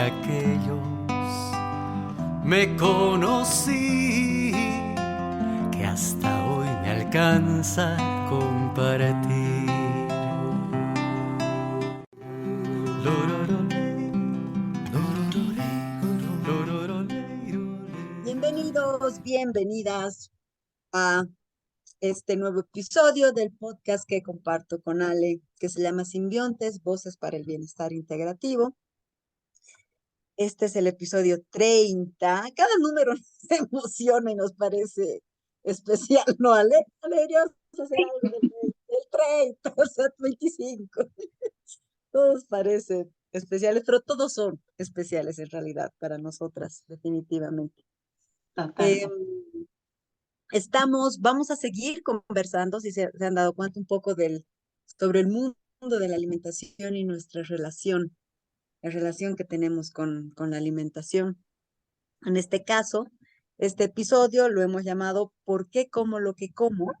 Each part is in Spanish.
aquellos me conocí, que hasta hoy me alcanza a compartir. Bienvenidos, bienvenidas a este nuevo episodio del podcast que comparto con Ale, que se llama Simbiontes, Voces para el Bienestar Integrativo. Este es el episodio 30. Cada número nos emociona y nos parece especial, ¿no, Ale? Ale, deberíamos hacer algo del 30, o sea, 25. Todos parecen especiales, pero todos son especiales en realidad para nosotras, definitivamente. Totalmente. Vamos a seguir conversando, si se han dado cuenta un poco sobre el mundo de la alimentación y nuestra relación, la relación que tenemos con la alimentación. En este caso, este episodio lo hemos llamado ¿Por qué como lo que como?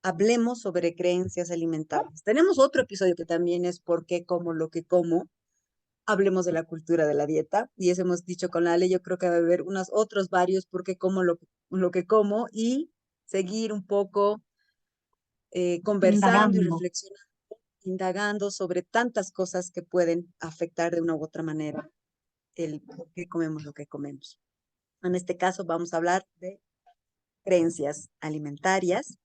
Hablemos sobre creencias alimentarias. Tenemos otro episodio que también es ¿Por qué como lo que como? Hablemos de la cultura de la dieta. Y eso hemos dicho con la Ale, yo creo que va a haber unos otros varios ¿Por qué como lo que como? Y seguir un poco conversando y Indagando. reflexionando, indagando sobre tantas cosas que pueden afectar de una u otra manera el por qué comemos lo que comemos. En este caso vamos a hablar de creencias alimentarias.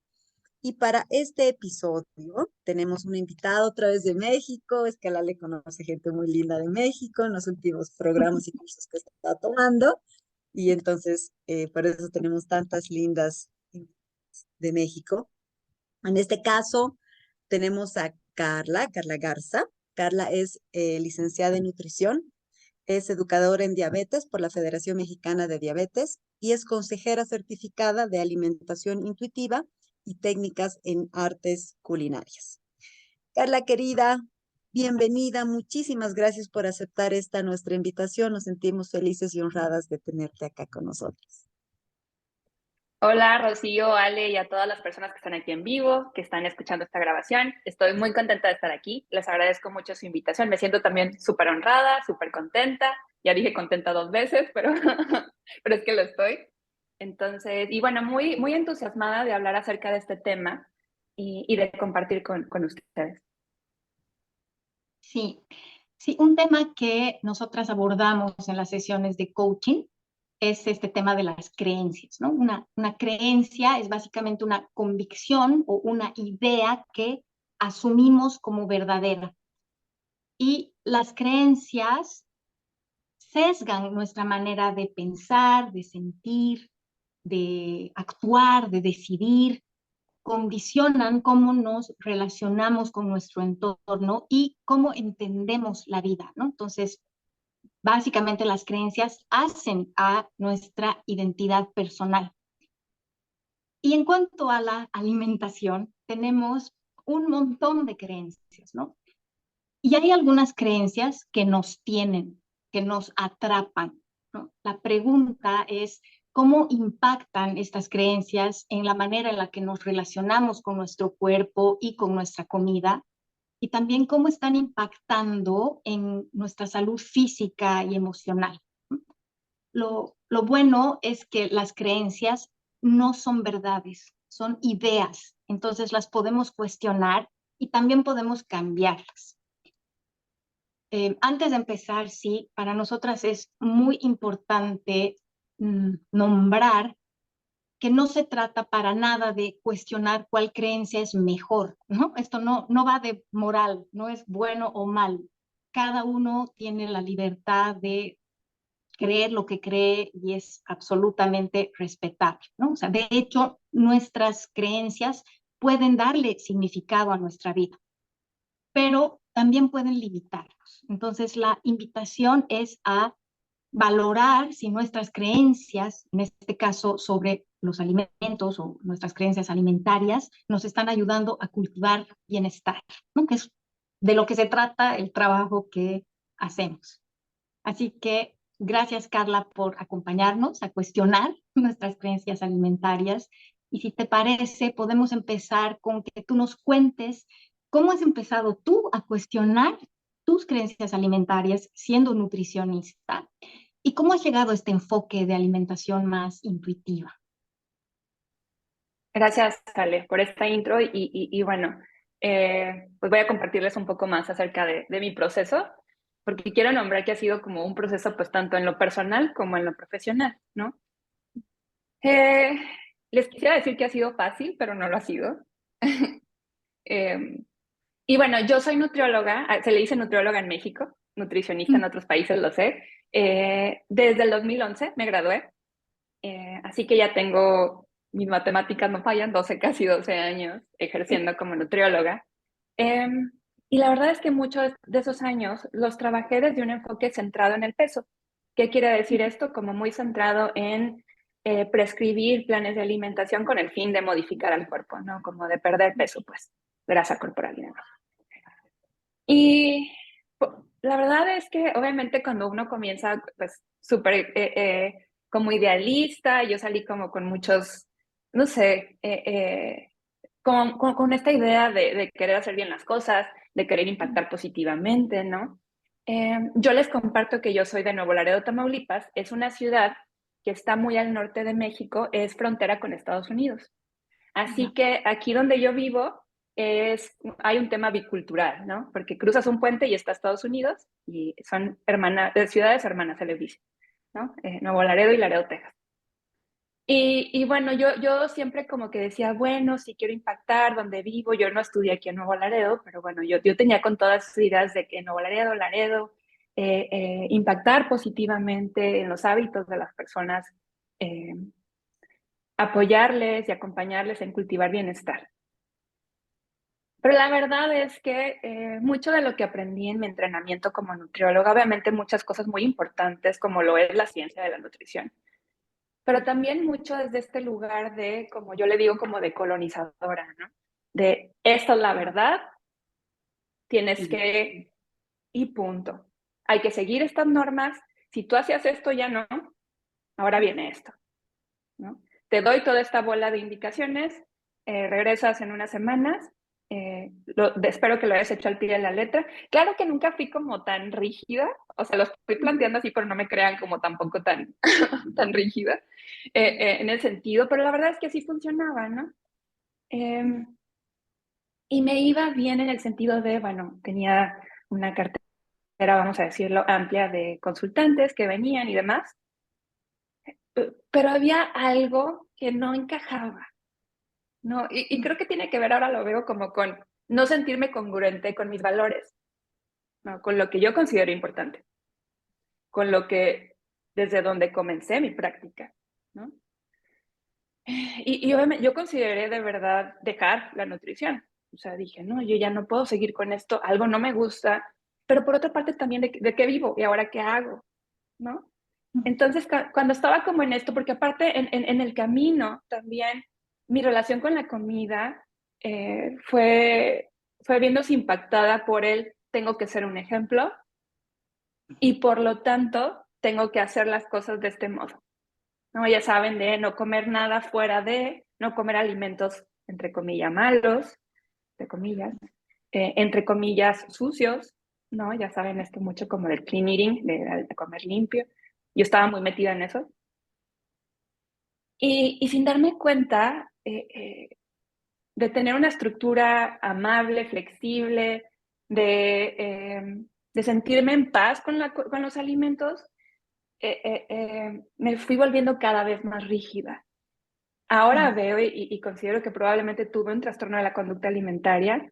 Y para este episodio tenemos una invitada otra vez de México. Es que la le conoce gente muy linda de México en los últimos programas y cursos que está tomando. Y entonces, por eso tenemos tantas lindas de México. En este caso, tenemos a Carla Garza. Carla es licenciada en nutrición, es educadora en diabetes por la Federación Mexicana de Diabetes y es consejera certificada de alimentación intuitiva y técnicas en artes culinarias. Carla, querida, bienvenida. Muchísimas gracias por aceptar esta nuestra invitación. Nos sentimos felices y honradas de tenerte acá con nosotros. Hola, Rocío, Ale y a todas las personas que están aquí en vivo, que están escuchando esta grabación. Estoy muy contenta de estar aquí. Les agradezco mucho su invitación. Me siento también súper honrada, súper contenta. Ya dije contenta 2 veces, pero, pero es que lo estoy. Entonces, y bueno, muy, muy entusiasmada de hablar acerca de este tema y de compartir con ustedes. Sí, sí, un tema que nosotras abordamos en las sesiones de coaching es este tema de las creencias, ¿no? Una creencia es básicamente una convicción o una idea que asumimos como verdadera. Y las creencias sesgan nuestra manera de pensar, de sentir, de actuar, de decidir, condicionan cómo nos relacionamos con nuestro entorno y cómo entendemos la vida, ¿no? Entonces, básicamente las creencias hacen a nuestra identidad personal. Y en cuanto a la alimentación, tenemos un montón de creencias, ¿no? Y hay algunas creencias que nos tienen, que nos atrapan, ¿no? La pregunta es, ¿cómo impactan estas creencias en la manera en la que nos relacionamos con nuestro cuerpo y con nuestra comida? Y también cómo están impactando en nuestra salud física y emocional. Lo bueno es que las creencias no son verdades, son ideas. Entonces las podemos cuestionar y también podemos cambiarlas. Antes de empezar, sí, para nosotras es muy importante nombrar que no se trata para nada de cuestionar cuál creencia es mejor, ¿no? Esto no va de moral, no es bueno o mal. Cada uno tiene la libertad de creer lo que cree y es absolutamente respetable, ¿no? O sea, de hecho, nuestras creencias pueden darle significado a nuestra vida, pero también pueden limitarnos. Entonces, la invitación es a valorar si nuestras creencias, en este caso sobre los alimentos o nuestras creencias alimentarias, nos están ayudando a cultivar bienestar, ¿no? Que es de lo que se trata el trabajo que hacemos. Así que gracias, Carla, por acompañarnos a cuestionar nuestras creencias alimentarias. Y si te parece, podemos empezar con que tú nos cuentes cómo has empezado tú a cuestionar tus creencias alimentarias siendo nutricionista y cómo has llegado a este enfoque de alimentación más intuitiva. Gracias, Ale, por esta intro y bueno, pues voy a compartirles un poco más acerca de mi proceso, porque quiero nombrar que ha sido como un proceso pues tanto en lo personal como en lo profesional, ¿no? Eh, Les quisiera decir que ha sido fácil, pero no lo ha sido. Eh, y bueno, yo soy nutrióloga, se le dice nutrióloga en México, nutricionista en otros países, lo sé. Desde el 2011 me gradué, así que ya tengo, mis matemáticas no fallan, 12, casi 12 años ejerciendo como nutrióloga. Eh, y la verdad es que muchos de esos años los trabajé desde un enfoque centrado en el peso. ¿Qué quiere decir esto? Como muy centrado en prescribir planes de alimentación con el fin de modificar al cuerpo, ¿no? Como de perder peso, pues, grasa corporal y demás. Y la verdad es que obviamente cuando uno comienza, pues, súper como idealista, yo salí como con muchos, no sé, con esta idea de querer hacer bien las cosas, de querer impactar positivamente, ¿no? Yo les comparto que yo soy de Nuevo Laredo, Tamaulipas. Es una ciudad que está muy al norte de México, es frontera con Estados Unidos. Así que aquí donde yo vivo hay un tema bicultural, ¿no? Porque cruzas un puente y está Estados Unidos y son ciudades hermanas, se les dice, ¿no? Nuevo Laredo y Laredo, Texas. Y bueno, yo siempre como que decía, bueno, sí quiero impactar donde vivo. Yo no estudié aquí en Nuevo Laredo, pero bueno, yo tenía con todas esas ideas de que en Nuevo Laredo, impactar positivamente en los hábitos de las personas, eh, apoyarles y acompañarles en cultivar bienestar. Pero la verdad es que mucho de lo que aprendí en mi entrenamiento como nutrióloga, obviamente muchas cosas muy importantes como lo es la ciencia de la nutrición, pero también mucho desde este lugar de, como yo le digo, como de colonizadora, ¿no? De esto es la verdad, tienes que, y punto. Hay que seguir estas normas. Si tú hacías esto, ya no, ahora viene esto, ¿no? Te doy toda esta bola de indicaciones, regresas en unas semanas, espero que lo hayas hecho al pie de la letra. Claro que nunca fui como tan rígida, o sea, lo estoy planteando así, pero no me crean como tampoco tan, tan rígida en el sentido, pero la verdad es que así funcionaba, ¿no? Y me iba bien en el sentido de, bueno, tenía una cartera, vamos a decirlo, amplia de consultantes que venían y demás, pero había algo que no encajaba, ¿no? Y creo que tiene que ver, ahora lo veo como con no sentirme congruente con mis valores, ¿no? Con lo que yo considero importante, con lo que, desde donde comencé mi práctica, ¿no? Y obviamente yo consideré de verdad dejar la nutrición. O sea, dije, no, yo ya no puedo seguir con esto, algo no me gusta, pero por otra parte también de qué vivo y ahora qué hago, ¿no? Entonces, cuando estaba como en esto, porque aparte en el camino también mi relación con la comida fue viéndose impactada por el tengo que ser un ejemplo y por lo tanto tengo que hacer las cosas de este modo. ¿No? Ya saben, de no comer nada fuera de, no comer alimentos entre comillas malos, entre comillas, entre comillas sucios, ¿no? Ya saben esto mucho como del clean eating, de comer limpio. Yo estaba muy metida en eso. Y sin darme cuenta de tener una estructura amable, flexible, de sentirme en paz con los alimentos, me fui volviendo cada vez más rígida. Ahora veo y considero que probablemente tuve un trastorno de la conducta alimentaria.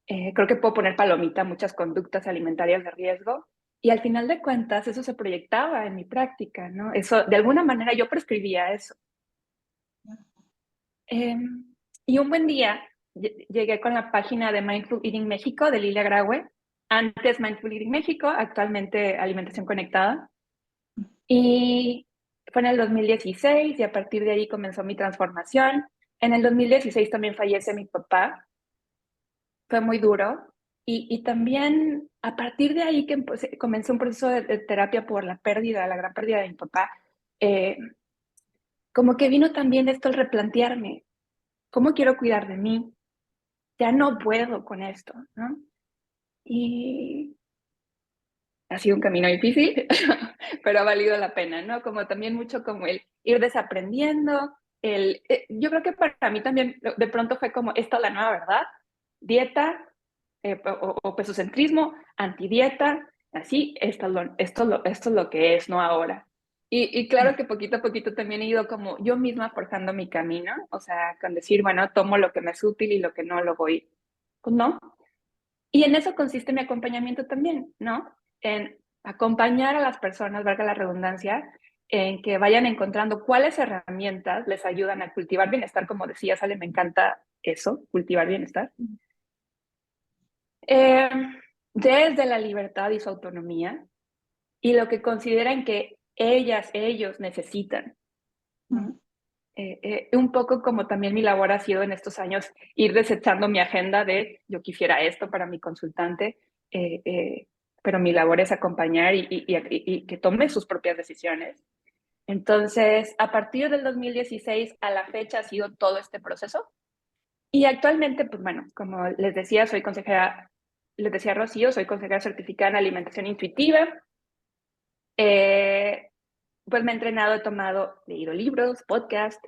Creo que puedo poner palomita a muchas conductas alimentarias de riesgo. Y al final de cuentas, eso se proyectaba en mi práctica, ¿no? Eso, de alguna manera, yo prescribía eso. Y un buen día llegué con la página de Mindful Eating México de Lilia Graue, antes Mindful Eating México, actualmente Alimentación Conectada. Y fue en el 2016 y a partir de ahí comenzó mi transformación. En el 2016 también fallece mi papá, fue muy duro. Y también a partir de ahí que comenzó un proceso de terapia por la pérdida, la gran pérdida de mi papá, como que vino también esto el replantearme, ¿cómo quiero cuidar de mí? Ya no puedo con esto, ¿no? Y ha sido un camino difícil, pero ha valido la pena, ¿no? Como también mucho como el ir desaprendiendo, yo creo que para mí también de pronto fue como, esta es la nueva verdad, dieta o pesocentrismo, antidieta, así, esto es lo que es, no ahora. Y claro que poquito a poquito también he ido como yo misma forjando mi camino, o sea, con decir, bueno, tomo lo que me es útil y lo que no lo voy, pues no. Y en eso consiste mi acompañamiento también, ¿no? En acompañar a las personas, valga la redundancia, en que vayan encontrando cuáles herramientas les ayudan a cultivar bienestar, como decía Sale, me encanta eso, cultivar bienestar. Eh, desde la libertad y su autonomía y lo que consideran que ellos necesitan, ¿no? Un poco como también mi labor ha sido en estos años ir desechando mi agenda de yo quisiera esto para mi consultante, pero mi labor es acompañar y que tome sus propias decisiones. Entonces, a partir del 2016 a la fecha ha sido todo este proceso. Y actualmente, pues bueno, como les decía, soy consejera, les decía Rocío, soy consejera certificada en alimentación intuitiva. Pues me he entrenado, he tomado, leído libros, podcasts,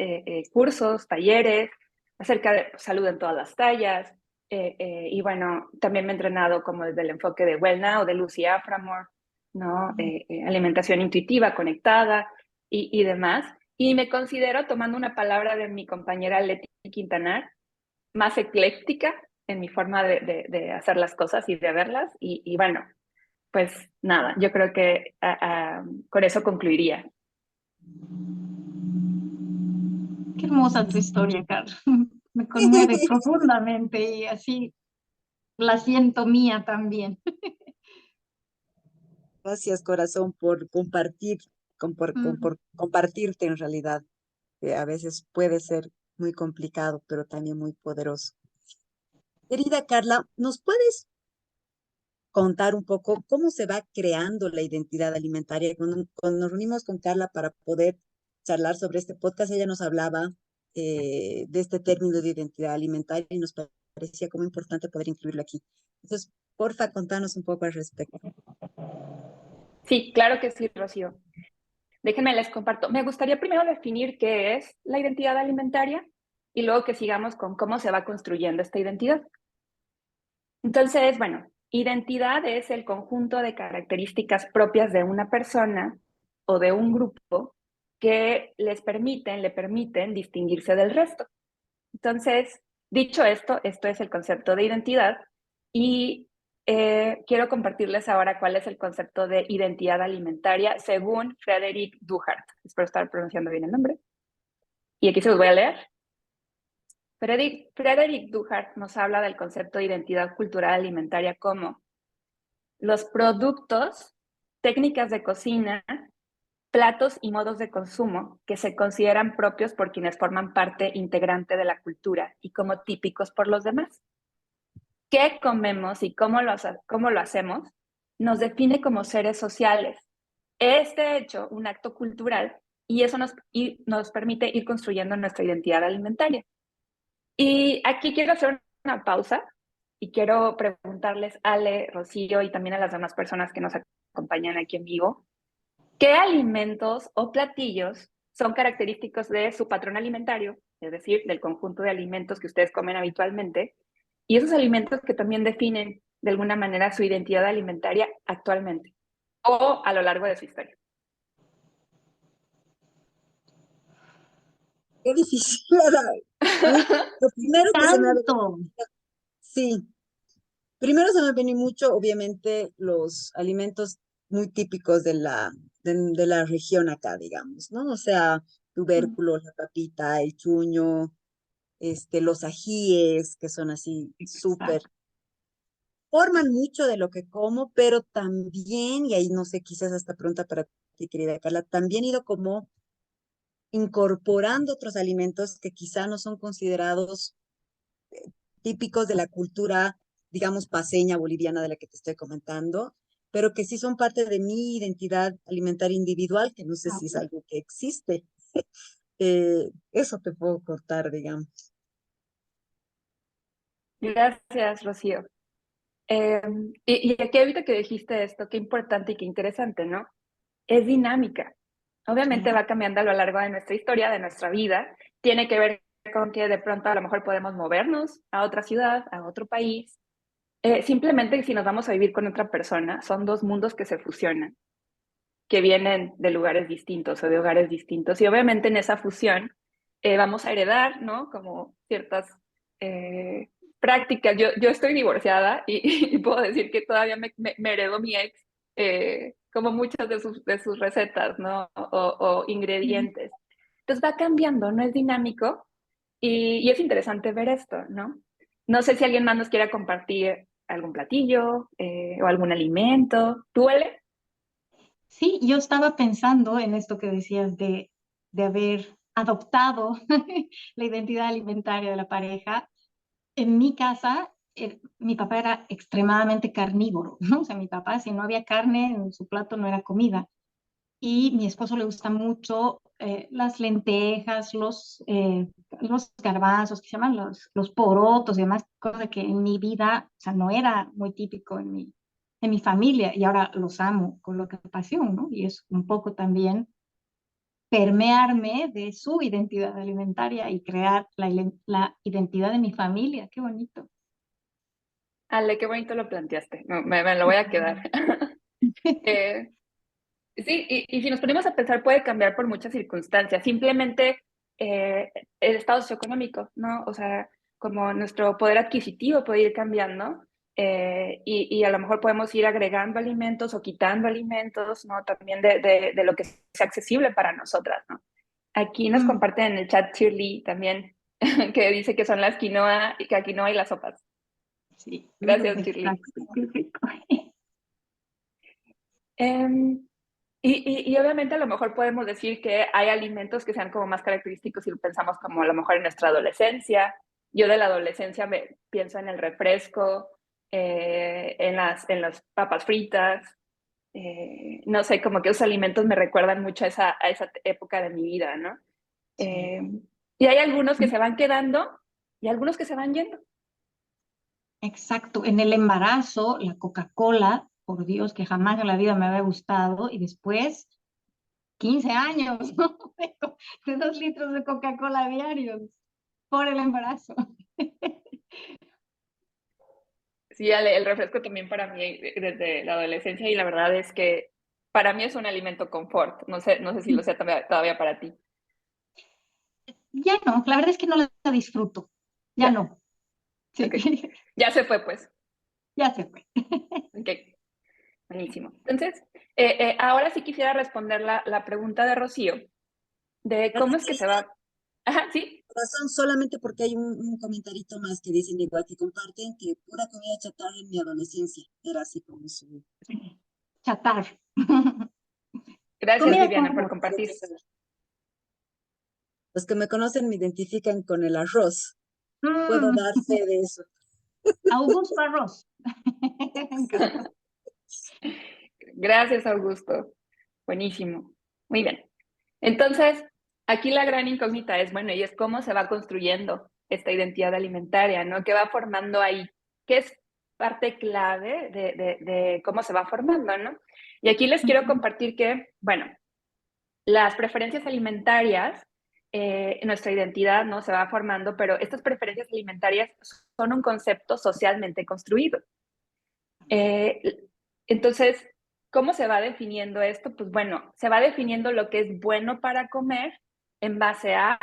cursos, talleres acerca de salud en todas las tallas. Y bueno, también me he entrenado como desde el enfoque de Well Now, de Lucy Aframore, ¿no? Alimentación intuitiva, conectada y demás. Y me considero, tomando una palabra de mi compañera Leti Quintanar, más ecléctica en mi forma de hacer las cosas y de verlas. Y bueno, pues nada, yo creo que con eso concluiría. Qué hermosa tu historia, Carla. Me conmueve profundamente y así la siento mía también. Gracias, corazón, por compartir, por compartirte en realidad, que a veces puede ser muy complicado, pero también muy poderoso. Querida Carla, ¿nos puedes contar un poco cómo se va creando la identidad alimentaria? Cuando nos reunimos con Carla para poder charlar sobre este podcast, ella nos hablaba de este término de identidad alimentaria y nos parecía como importante poder incluirlo aquí. Entonces, porfa, contanos un poco al respecto. Sí, claro que sí, Rocío. Déjenme les comparto. Me gustaría primero definir qué es la identidad alimentaria y luego que sigamos con cómo se va construyendo esta identidad. Entonces, bueno, identidad es el conjunto de características propias de una persona o de un grupo que le permiten distinguirse del resto. Entonces, dicho esto, esto es el concepto de identidad y quiero compartirles ahora cuál es el concepto de identidad alimentaria según Frederick Duhart. Espero estar pronunciando bien el nombre. Y aquí se los voy a leer. Frederick Duhart nos habla del concepto de identidad cultural alimentaria como los productos, técnicas de cocina, platos y modos de consumo que se consideran propios por quienes forman parte integrante de la cultura y como típicos por los demás. ¿Qué comemos y cómo lo hacemos? Nos define como seres sociales. Es de hecho un acto cultural y eso nos permite ir construyendo nuestra identidad alimentaria. Y aquí quiero hacer una pausa y quiero preguntarles a Ale, Rocío y también a las demás personas que nos acompañan aquí en vivo, ¿qué alimentos o platillos son característicos de su patrón alimentario, es decir, del conjunto de alimentos que ustedes comen habitualmente, y esos alimentos que también definen de alguna manera su identidad alimentaria actualmente o a lo largo de su historia? Qué difícil era. Lo primero que se me ha venido, Tanto. sí, primero se me ha venido mucho, obviamente, los alimentos muy típicos de la región acá, digamos, ¿no? O sea, tubérculos, la papita, el chuño, los ajíes, que son así súper, Exacto. forman mucho de lo que como, pero también, y ahí no sé, quizás hasta pronta para ti, querida Carla, también he ido como incorporando otros alimentos que quizá no son considerados típicos de la cultura, digamos, paceña, boliviana, de la que te estoy comentando, pero que sí son parte de mi identidad alimentaria individual, que no sé si es algo que existe. Eso te puedo contar, digamos. Gracias, Rocío. Y aquí ahorita que dijiste esto, qué importante y qué interesante, ¿no? Es dinámica. Obviamente Sí. va cambiando a lo largo de nuestra historia, de nuestra vida. Tiene que ver con que de pronto a lo mejor podemos movernos a otra ciudad, a otro país. Simplemente si nos vamos a vivir con otra persona, son dos mundos que se fusionan, que vienen de lugares distintos o de hogares distintos. Y obviamente en esa fusión vamos a heredar, ¿no? Como ciertas prácticas. Yo estoy divorciada y puedo decir que todavía me heredó mi ex, como muchas de sus recetas, ¿no? O Ujú. ingredientes. Entonces va cambiando, ¿no? Es dinámico y es interesante ver esto, ¿no? No sé si alguien más nos quiera compartir algún platillo o algún alimento. ¿Tú, Ale? Sí, yo estaba pensando en esto que decías de haber adoptado la identidad alimentaria de la pareja. En mi casa, mi papá era extremadamente carnívoro, ¿no? O sea, mi papá, si no había carne en su plato, no era comida. Y mi esposo le gusta mucho las lentejas, los garbanzos, que se llaman los porotos y demás, cosa que en mi vida, o sea, no era muy típico en mi familia y ahora los amo con loca pasión, ¿no? Y es un poco también permearme de su identidad alimentaria y crear la identidad de mi familia. Qué bonito. Ale, qué bonito lo planteaste. No, me lo voy a quedar. Eh, sí, y si nos ponemos a pensar, puede cambiar por muchas circunstancias. Simplemente el estado socioeconómico, ¿no? O sea, como nuestro poder adquisitivo puede ir cambiando y a lo mejor podemos ir agregando alimentos o quitando alimentos, ¿no? También de lo que sea accesible para nosotras, ¿no? Aquí nos Mm, comparten en el chat Shirley también, que dice que son las quinoa y que aquí no hay las sopas. sí, Gracias, Shirley. exacto, qué rico. Em, y obviamente a lo mejor podemos decir que hay alimentos que sean como más característicos si lo pensamos como a lo mejor en nuestra adolescencia. Yo de la adolescencia me pienso en el refresco, en las papas fritas. No sé, como que esos alimentos me recuerdan mucho a esa época de mi vida, ¿no? Sí. Eh, y hay algunos que se van quedando y algunos que se van yendo. Exacto, en el embarazo, la Coca-Cola, por Dios, que jamás en la vida me había gustado, y después 15 años, ¿no? De 2 litros de Coca-Cola diarios por el embarazo. Sí, el refresco también para mí desde la adolescencia y la verdad es que para mí es un alimento confort. No sé si lo sea todavía para ti. Ya no, la verdad es que no la disfruto, ya Ya, no, sí, ok. Ya se fue, pues. ya se fue. Ok, buenísimo. Entonces, ahora sí quisiera responder la pregunta de Rocío, de cómo es que se va. Ajá, sí, Razón solamente porque hay un comentarito más que dicen igual que comparten que pura comida chatarra en mi adolescencia. Era así como su Chatar. gracias Comida Viviana por confort. compartir. Los que me conocen me identifican con el arroz. Puedo Mm, dar fe de eso. Augusto Arroz. Me encanta. Gracias, Augusto. Buenísimo. Muy bien. Entonces, aquí la gran incógnita es, bueno, y es cómo se va construyendo esta identidad alimentaria, ¿no? ¿Qué va formando ahí? ¿Qué es parte clave de cómo se va formando, ¿no? Y aquí les quiero Ujú. compartir que, bueno, las preferencias alimentarias, nuestra identidad, ¿no? Se va formando, pero estas preferencias alimentarias son un concepto socialmente construido. Eh, entonces, ¿cómo se va definiendo esto? Pues bueno, se va definiendo lo que es bueno para comer en base a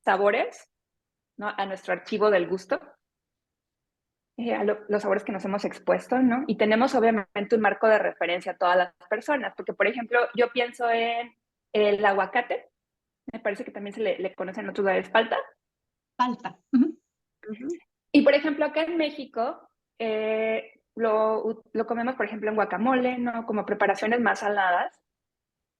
sabores, ¿no? A nuestro archivo del gusto, los sabores que nos hemos expuesto, ¿no? Y tenemos obviamente un marco de referencia a todas las personas, porque por ejemplo, yo pienso en el aguacate, me parece que también le conocen en otros lugares falta. Falta. Ujú. Ujú. Y por ejemplo, acá en México lo comemos, por ejemplo, en guacamole, ¿no? Como preparaciones más saladas.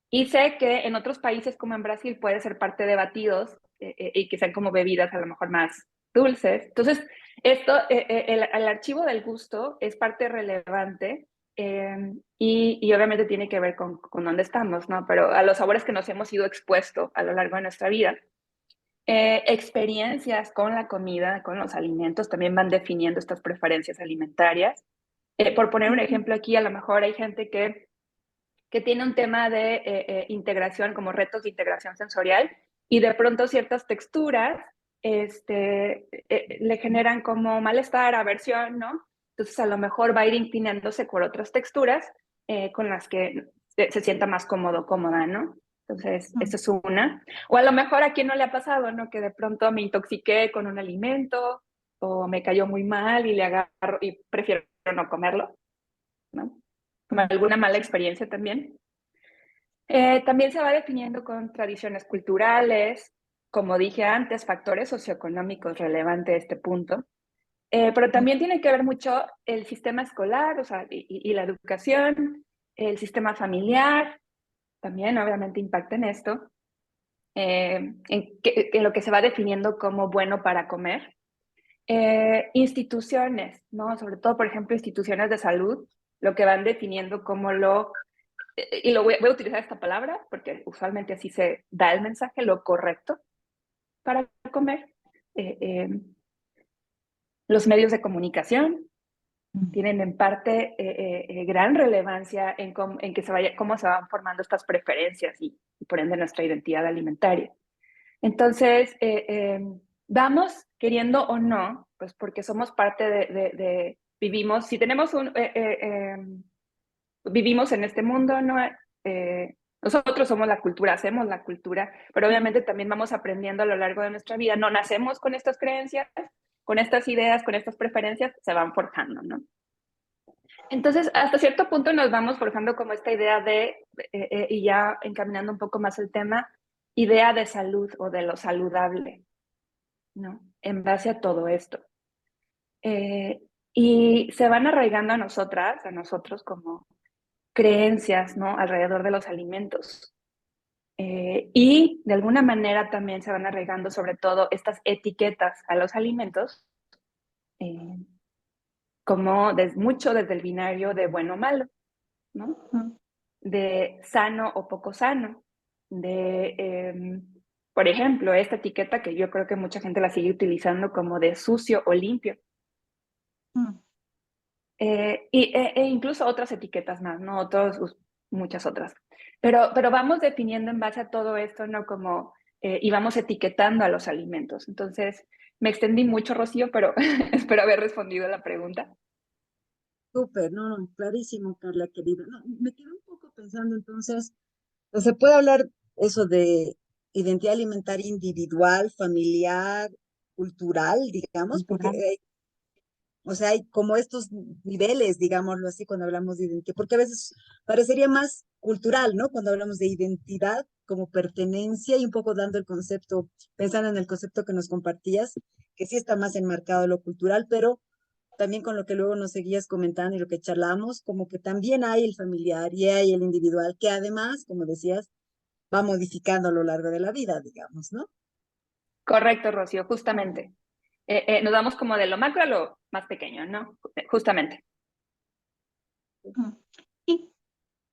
Y sé que en otros países como en Brasil puede ser parte de batidos y que sean como bebidas a lo mejor más dulces. Entonces, el archivo del gusto es parte relevante y obviamente tiene que ver con dónde estamos, ¿no? Pero a los sabores que nos hemos ido expuesto a lo largo de nuestra vida. Experiencias con la comida, con los alimentos, también van definiendo estas preferencias alimentarias. Por poner un ejemplo aquí, a lo mejor hay gente que tiene un tema de integración, como retos de integración sensorial, y de pronto ciertas texturas le generan como malestar, aversión, ¿no? Entonces a lo mejor va a ir inclinándose por otras texturas con las que se sienta más cómodo, cómoda, ¿no? Entonces, esa es una. O a lo mejor a quien no le ha pasado, ¿no? Que de pronto me intoxiqué con un alimento o me cayó muy mal y le agarro y prefiero no comerlo, ¿no? Como alguna mala experiencia también. También se va definiendo con tradiciones culturales, como dije antes, factores socioeconómicos relevantes a este punto. Pero también tiene que ver mucho el sistema escolar, o sea, y la educación, el sistema familiar, también obviamente impacta en esto, en lo que se va definiendo como bueno para comer. Instituciones, ¿no? Sobre todo, por ejemplo, instituciones de salud, lo que van definiendo como y voy a utilizar esta palabra porque usualmente así se da el mensaje, lo correcto para comer. Los medios de comunicación tienen en parte gran relevancia en que cómo se van formando estas preferencias y por ende nuestra identidad alimentaria. Entonces, vamos queriendo o no, pues porque somos parte vivimos, si tenemos vivimos en este mundo, ¿no? Nosotros somos la cultura, hacemos la cultura, pero obviamente también vamos aprendiendo a lo largo de nuestra vida. No nacemos con estas creencias, con estas ideas, con estas preferencias, se van forjando, ¿no? Entonces, hasta cierto punto nos vamos forjando como esta idea y ya encaminando un poco más el tema, idea de salud o de lo saludable, ¿no? En base a todo esto. Y se van arraigando a nosotros como creencias, ¿no? Alrededor de los alimentos. Y de alguna manera también se van arraigando sobre todo estas etiquetas a los alimentos, como mucho desde el binario de bueno o malo, ¿no? De sano o poco sano, por ejemplo, esta etiqueta que yo creo que mucha gente la sigue utilizando como de sucio o limpio. E incluso otras etiquetas más, ¿no? Muchas otras. Pero vamos definiendo en base a todo esto, ¿no? Como, y vamos etiquetando a los alimentos. Entonces, me extendí mucho, Rocío, pero espero haber respondido a la pregunta. Súper, no, clarísimo, Carla, querida. No, me quedo un poco pensando entonces, se puede hablar eso de identidad alimentaria individual, familiar, cultural, digamos, porque Cultural. o sea, hay como estos niveles, digámoslo así, cuando hablamos de identidad, porque a veces parecería más cultural, ¿no? Cuando hablamos de identidad como pertenencia y un poco dando el concepto, pensando en el concepto que nos compartías, que sí está más enmarcado lo cultural, pero también con lo que luego nos seguías comentando y lo que charlamos, como que también hay el familiar y hay el individual, que además, como decías, va modificando a lo largo de la vida, digamos, ¿no? Correcto, Rocío, justamente. Nos vamos como de lo macro a lo más pequeño, ¿no? Justamente. Y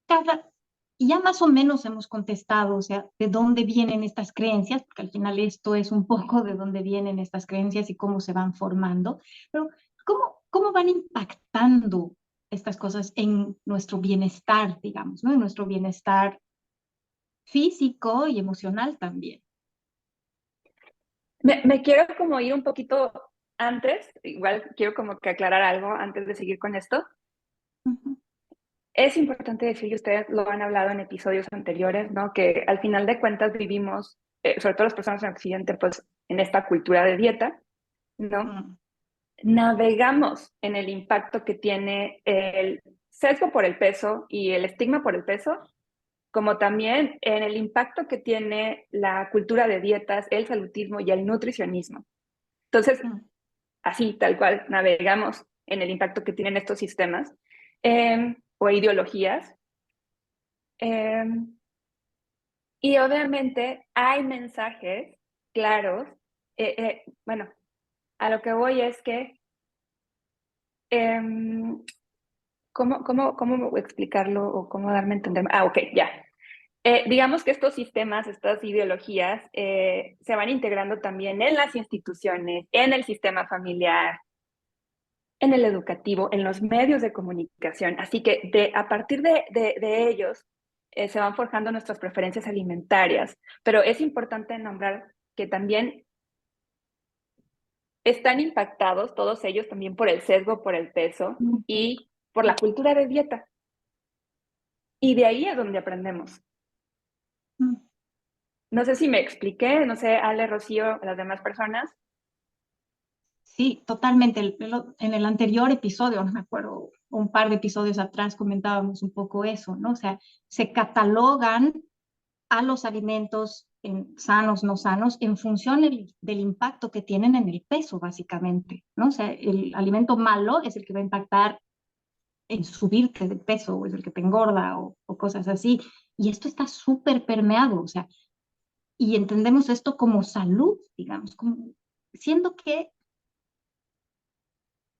cada, ya más o menos hemos contestado, o sea, de dónde vienen estas creencias, porque al final esto es un poco de dónde vienen estas creencias y cómo se van formando, pero ¿cómo van impactando estas cosas en nuestro bienestar, digamos, ¿no? En nuestro bienestar físico y emocional también. Me quiero como ir un poquito antes, igual quiero como que aclarar algo antes de seguir con esto. Es importante decir, y ustedes lo han hablado en episodios anteriores, ¿no? Que al final de cuentas vivimos, sobre todo las personas en Occidente, pues en esta cultura de dieta, ¿no? Navegamos en el impacto que tiene el sesgo por el peso y el estigma por el peso, como también en el impacto que tiene la cultura de dietas, el salutismo y el nutricionismo. Entonces, así, tal cual, navegamos en el impacto que tienen estos sistemas o ideologías. Y obviamente hay mensajes claros. Bueno, a lo que voy es que, ¿cómo explicarlo o cómo darme a entender? Ok, ya. Digamos que estos sistemas, estas ideologías, se van integrando también en las instituciones, en el sistema familiar, en el educativo, en los medios de comunicación. Así que a partir de ellos se van forjando nuestras preferencias alimentarias. Pero es importante nombrar que también están impactados todos ellos también por el sesgo, por el peso y por la cultura de dieta. Y de ahí es donde aprendemos. No sé si me expliqué, no sé, Ale, Rocío, las demás personas. Sí, totalmente. En el anterior episodio, no me acuerdo, un par de episodios atrás comentábamos un poco eso, ¿no? O sea, se catalogan a los alimentos sanos, no sanos, en función del impacto que tienen en el peso, básicamente, ¿no? O sea, el alimento malo es el que va a impactar en subirte de peso, o es el que te engorda, o cosas así. Y esto está súper permeado, o sea, y entendemos esto como salud, digamos, como, siendo que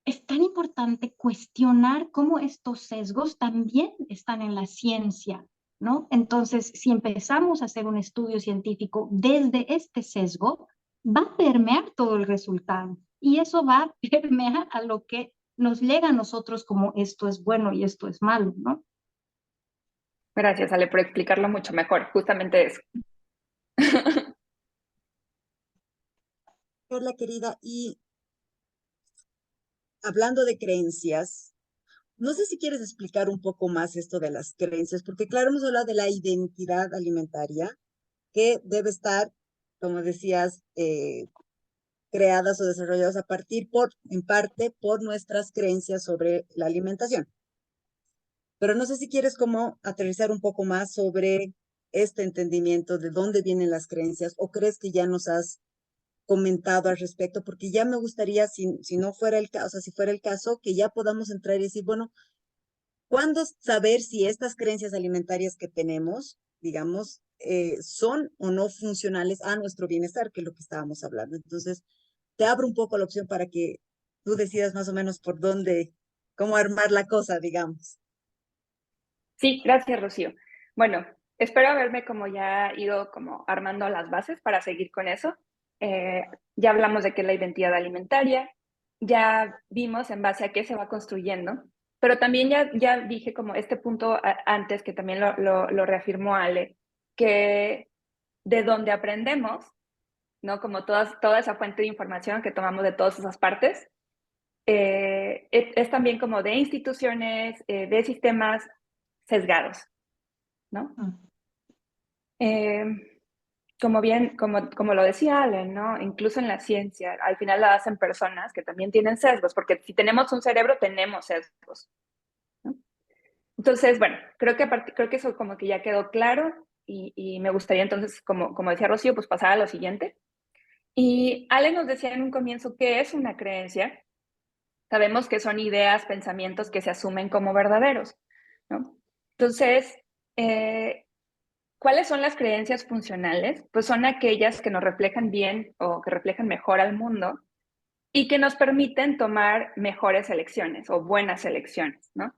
es tan importante cuestionar cómo estos sesgos también están en la ciencia, ¿no? Entonces, si empezamos a hacer un estudio científico desde este sesgo, va a permear todo el resultado y eso va a permear a lo que nos llega a nosotros como esto es bueno y esto es malo, ¿no? Gracias, Ale, por explicarlo mucho mejor. Justamente eso. Carla, querida, y hablando de creencias, no sé si quieres explicar un poco más esto de las creencias, porque claro, hemos hablado de la identidad alimentaria, que debe estar, como decías, creadas o desarrolladas a partir en parte, por nuestras creencias sobre la alimentación. Pero no sé si quieres como aterrizar un poco más sobre este entendimiento de dónde vienen las creencias, o crees que ya nos has comentado al respecto, porque ya me gustaría, si no fuera el caso, o sea, si fuera el caso, que ya podamos entrar y decir, bueno, ¿cuándo saber si estas creencias alimentarias que tenemos, digamos, son o no funcionales a nuestro bienestar, que es lo que estábamos hablando? Entonces, te abro un poco la opción para que tú decidas más o menos por dónde, cómo armar la cosa, digamos. Sí, gracias, Rocío. Bueno, espero haberme como ya ido como armando las bases para seguir con eso. Ya hablamos de qué es la identidad alimentaria, ya vimos en base a qué se va construyendo, pero también ya dije como este punto antes, que también lo reafirmó Ale, que de donde aprendemos, ¿no? Como toda esa fuente de información que tomamos de todas esas partes, es también como de instituciones, de sistemas sesgados, ¿no? Eh, como lo decía Allen, ¿no? Incluso en la ciencia, al final la hacen personas que también tienen sesgos, porque si tenemos un cerebro, tenemos sesgos, ¿no? Entonces, bueno, creo que eso como que ya quedó claro y me gustaría entonces, como decía Rocío, pues pasar a lo siguiente. Y Allen nos decía en un comienzo qué es una creencia. Sabemos que son ideas, pensamientos que se asumen como verdaderos, ¿no? Entonces, ¿cuáles son las creencias funcionales? Pues son aquellas que nos reflejan bien o que reflejan mejor al mundo y que nos permiten tomar mejores elecciones o buenas elecciones, ¿no?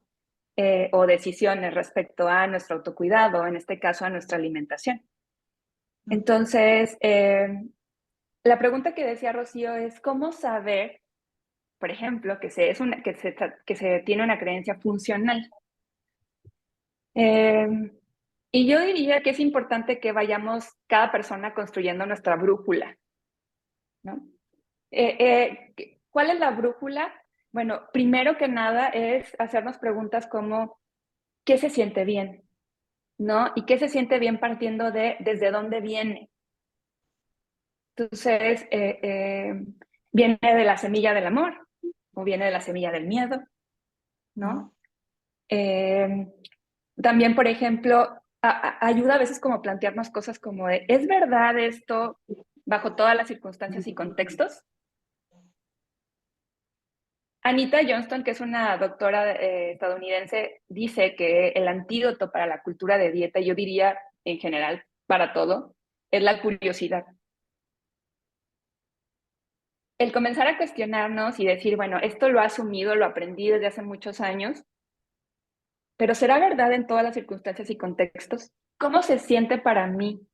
O decisiones respecto a nuestro autocuidado, en este caso a nuestra alimentación. Entonces, la pregunta que decía Rocío es, ¿cómo saber, por ejemplo, que se tiene una creencia funcional? Y yo diría que es importante que vayamos cada persona construyendo nuestra brújula, ¿no? ¿Cuál es la brújula? Bueno, primero que nada es hacernos preguntas como, ¿qué se siente bien? ¿No? ¿Y qué se siente bien partiendo de desde dónde viene? Entonces, ¿viene de la semilla del amor o viene de la semilla del miedo? ¿No? También, por ejemplo, ayuda a veces como plantearnos cosas como de, ¿es verdad esto bajo todas las circunstancias y contextos? Anita Johnston, que es una doctora estadounidense, dice que el antídoto para la cultura de dieta, yo diría en general para todo, es la curiosidad. El comenzar a cuestionarnos y decir, bueno, esto lo he asumido, lo aprendí desde hace muchos años, pero ¿será verdad en todas las circunstancias y contextos? ¿Cómo se siente para mí?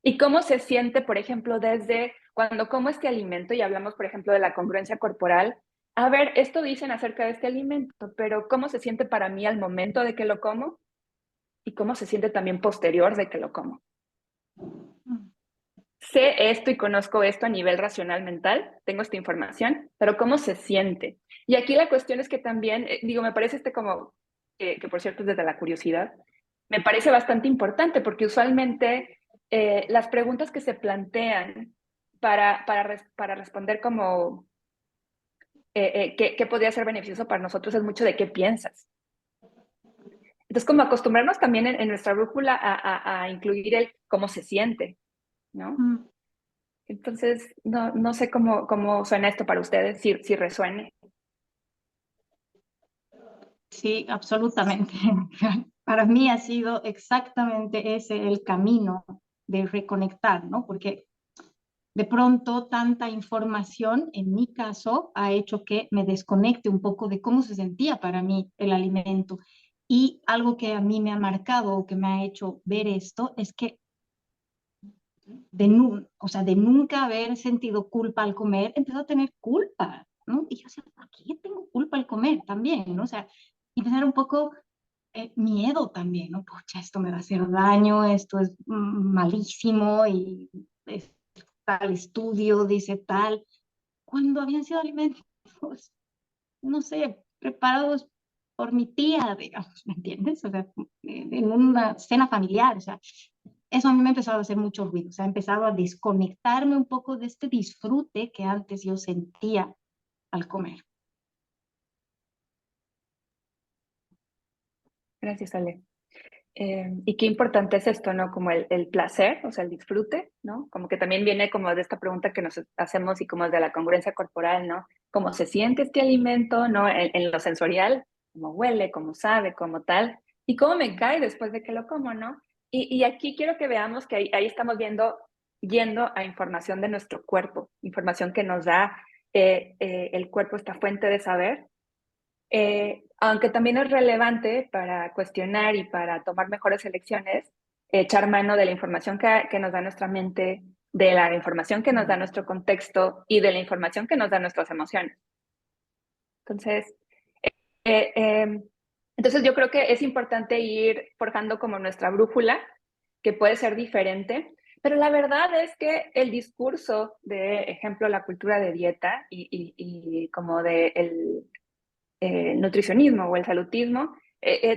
¿Y cómo se siente, por ejemplo, desde cuando como este alimento, y hablamos, por ejemplo, de la congruencia corporal, a ver, esto dicen acerca de este alimento, pero ¿cómo se siente para mí al momento de que lo como? ¿Y cómo se siente también posterior de que lo como? Sé esto y conozco esto a nivel racional mental, tengo esta información, pero ¿cómo se siente? Y aquí la cuestión es que también, digo, me parece como, que por cierto es desde la curiosidad, me parece bastante importante porque usualmente las preguntas que se plantean para responder como qué podría ser beneficioso para nosotros es mucho de qué piensas. Entonces, como acostumbrarnos también en nuestra brújula a incluir el cómo se siente, ¿no? Entonces, no sé cómo suena esto para ustedes, si resuene. Sí, absolutamente. Para mí ha sido exactamente ese el camino de reconectar, ¿no? Porque de pronto tanta información, en mi caso, ha hecho que me desconecte un poco de cómo se sentía para mí el alimento. Y algo que a mí me ha marcado o que me ha hecho ver esto es que o sea, de nunca haber sentido culpa al comer, empezó a tener culpa, ¿no? Y yo, o sea, ¿por qué tengo culpa al comer también, ¿no? O sea, empezar un poco miedo también, ¿no? Pucha, esto me va a hacer daño, esto es malísimo y tal estudio dice tal, cuando habían sido alimentos, no sé, preparados por mi tía, digamos, ¿me entiendes? O sea, en una cena familiar, o sea, eso a mí me ha empezado a hacer mucho ruido, o sea, he empezado a desconectarme un poco de este disfrute que antes yo sentía al comer. Gracias, Ale. Y qué importante es esto, ¿no? Como el placer, o sea, el disfrute, ¿no? Como que también viene como de esta pregunta que nos hacemos y como de la congruencia corporal, ¿no? ¿Cómo se siente este alimento, ¿no? En lo sensorial, cómo huele, cómo sabe, cómo tal, y cómo me cae después de que lo como, ¿no? Y aquí quiero que veamos que ahí estamos yendo a información de nuestro cuerpo, información que nos da el cuerpo, esta fuente de saber, aunque también es relevante para cuestionar y para tomar mejores elecciones, echar mano de la información que nos da nuestra mente, de la información que nos da nuestro contexto y de la información que nos da nuestras emociones. Entonces, eh, eh, entonces yo creo que es importante ir forjando como nuestra brújula, que puede ser diferente, pero la verdad es que el discurso de, ejemplo, la cultura de dieta y como de nutricionismo o el salutismo,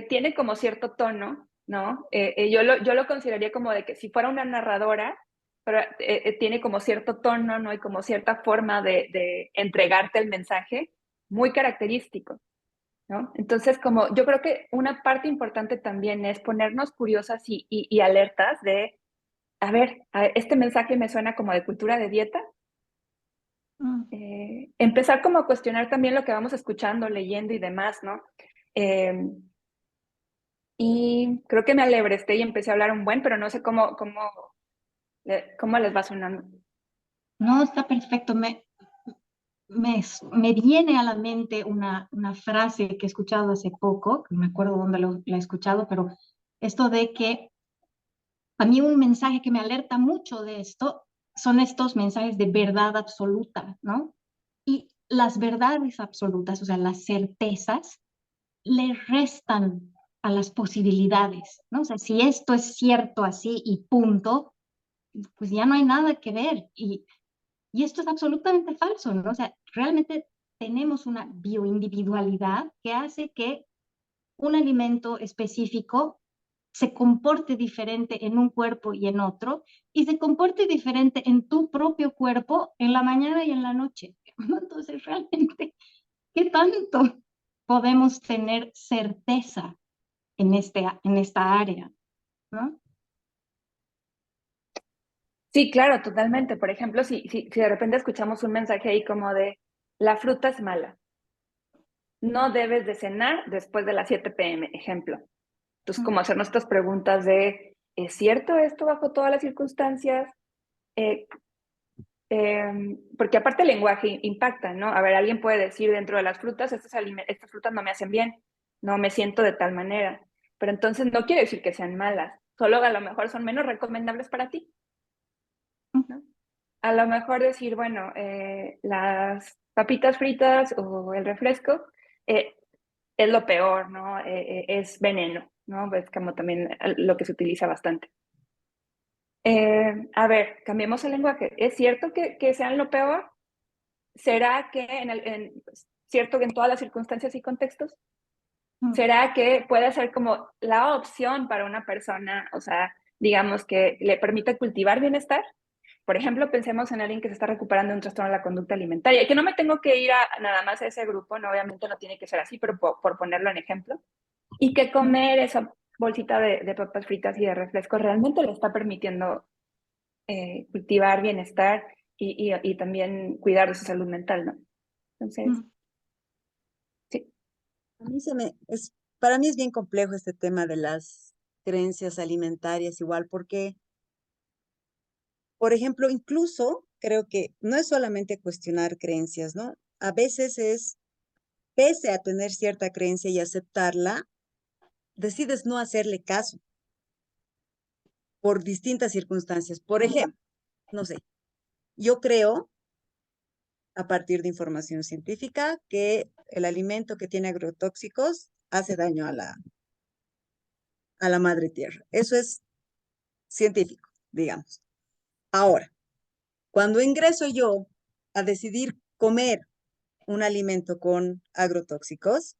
tiene como cierto tono, ¿no? Yo lo consideraría como de que si fuera una narradora, pero tiene como cierto tono, ¿no? Y como cierta forma de entregarte el mensaje muy característico, ¿no? Entonces, como yo creo que una parte importante también es ponernos curiosas y alertas de, a ver, este mensaje me suena como de cultura de dieta, empezar como a cuestionar también lo que vamos escuchando, leyendo y demás, ¿no? Eh, y creo que me alebresté y empecé a hablar un buen, pero no sé cómo les va sonando. No, está perfecto. Me viene a la mente una frase que he escuchado hace poco, que no me acuerdo dónde la he escuchado, pero esto de que a mí un mensaje que me alerta mucho de esto son estos mensajes de verdad absoluta, ¿no? Y las verdades absolutas, o sea, las certezas, le restan a las posibilidades, ¿no? O sea, si esto es cierto así y punto, pues ya no hay nada que ver. Y esto es absolutamente falso, ¿no? O sea, realmente tenemos una bioindividualidad que hace que un alimento específico se comporte diferente en un cuerpo y en otro, y se comporte diferente en tu propio cuerpo en la mañana y en la noche. Entonces, realmente, ¿qué tanto podemos tener certeza en esta área? ¿No? Sí, claro, totalmente. Por ejemplo, si de repente escuchamos un mensaje ahí como de, la fruta es mala, no debes de cenar después de las 7 p.m., ejemplo. Entonces, como hacernos estas preguntas de, ¿es cierto esto bajo todas las circunstancias? Eh, porque aparte el lenguaje impacta, ¿no? A ver, alguien puede decir dentro de las frutas, estas frutas no me hacen bien, no me siento de tal manera, pero entonces no quiere decir que sean malas, solo a lo mejor son menos recomendables para ti, ¿no? a lo mejor decir, bueno, las papitas fritas o el refresco es lo peor, ¿no? Es veneno, ¿no? Es como también lo que se utiliza bastante. A ver, cambiemos el lenguaje. ¿Es cierto que sean lo peor? ¿Será que cierto que en todas las circunstancias y contextos? ¿Será que puede ser como la opción para una persona, o sea, digamos que le permite cultivar bienestar? Por ejemplo, pensemos en alguien que se está recuperando de un trastorno de la conducta alimentaria, y que no me tengo que ir nada más a ese grupo, no, obviamente no tiene que ser así, pero por ponerlo en ejemplo, y que comer esa bolsita de papas fritas y de refresco realmente le está permitiendo cultivar bienestar y también cuidar de su salud mental, ¿no? Entonces, sí. A mí para mí es bien complejo este tema de las creencias alimentarias igual, porque, por ejemplo, incluso creo que no es solamente cuestionar creencias, ¿no? A veces es, pese a tener cierta creencia y aceptarla, decides no hacerle caso por distintas circunstancias. Por ejemplo, no sé, yo creo, a partir de información científica, que el alimento que tiene agrotóxicos hace daño a la madre tierra. Eso es científico, digamos. Ahora, cuando ingreso yo a decidir comer un alimento con agrotóxicos,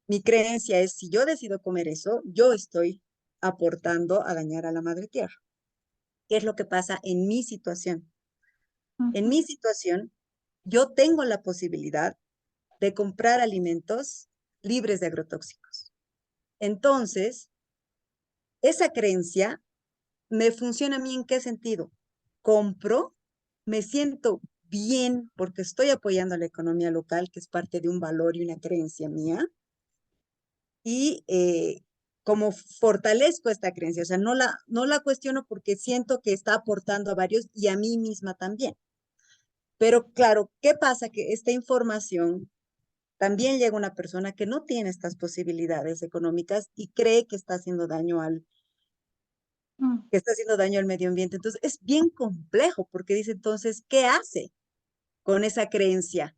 mi creencia es, si yo decido comer eso, yo estoy aportando a dañar a la madre tierra. ¿Qué es lo que pasa en mi situación? En mi situación, yo tengo la posibilidad de comprar alimentos libres de agrotóxicos. Entonces, esa creencia me funciona a mí, ¿en qué sentido? Compro, me siento bien porque estoy apoyando a la economía local, que es parte de un valor y una creencia mía, y como fortalezco esta creencia, o sea, no la cuestiono porque siento que está aportando a varios y a mí misma también. Pero claro, ¿qué pasa? Que esta información también llega a una persona que no tiene estas posibilidades económicas y cree que está haciendo daño que está haciendo daño al medio ambiente. Entonces, es bien complejo porque dice entonces, ¿qué hace con esa creencia?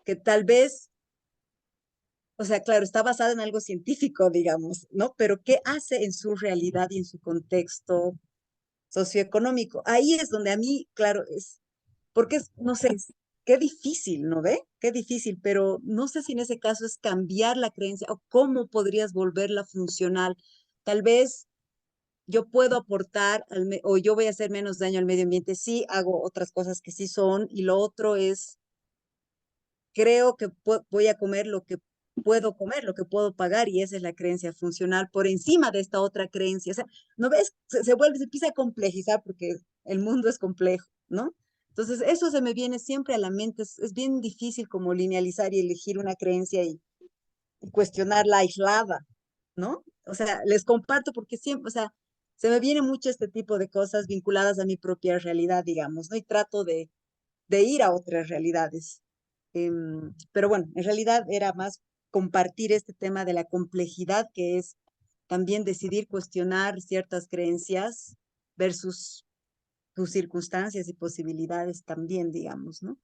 Que tal vez, o sea, claro, está basada en algo científico, digamos, ¿no? Pero ¿qué hace en su realidad y en su contexto socioeconómico? Ahí es donde a mí, claro, porque no sé, qué difícil, ¿no ve? Qué difícil, pero no sé si en ese caso es cambiar la creencia o cómo podrías volverla funcional. Tal vez yo puedo aportar o yo voy a hacer menos daño al medio ambiente, sí hago otras cosas que sí son, y lo otro es, creo que voy a comer lo que puedo comer, lo que puedo pagar, y esa es la creencia funcional por encima de esta otra creencia. O sea, ¿no ves? Se empieza a complejizar porque el mundo es complejo, ¿no? Entonces, eso se me viene siempre a la mente. Es bien difícil como linealizar y elegir una creencia y cuestionarla aislada, ¿no? O sea, les comparto porque siempre, o sea, se me viene mucho este tipo de cosas vinculadas a mi propia realidad, digamos, ¿no? Y trato de ir a otras realidades. Pero bueno, en realidad era más compartir este tema de la complejidad que es también decidir cuestionar ciertas creencias versus tus circunstancias y posibilidades también, digamos, ¿no?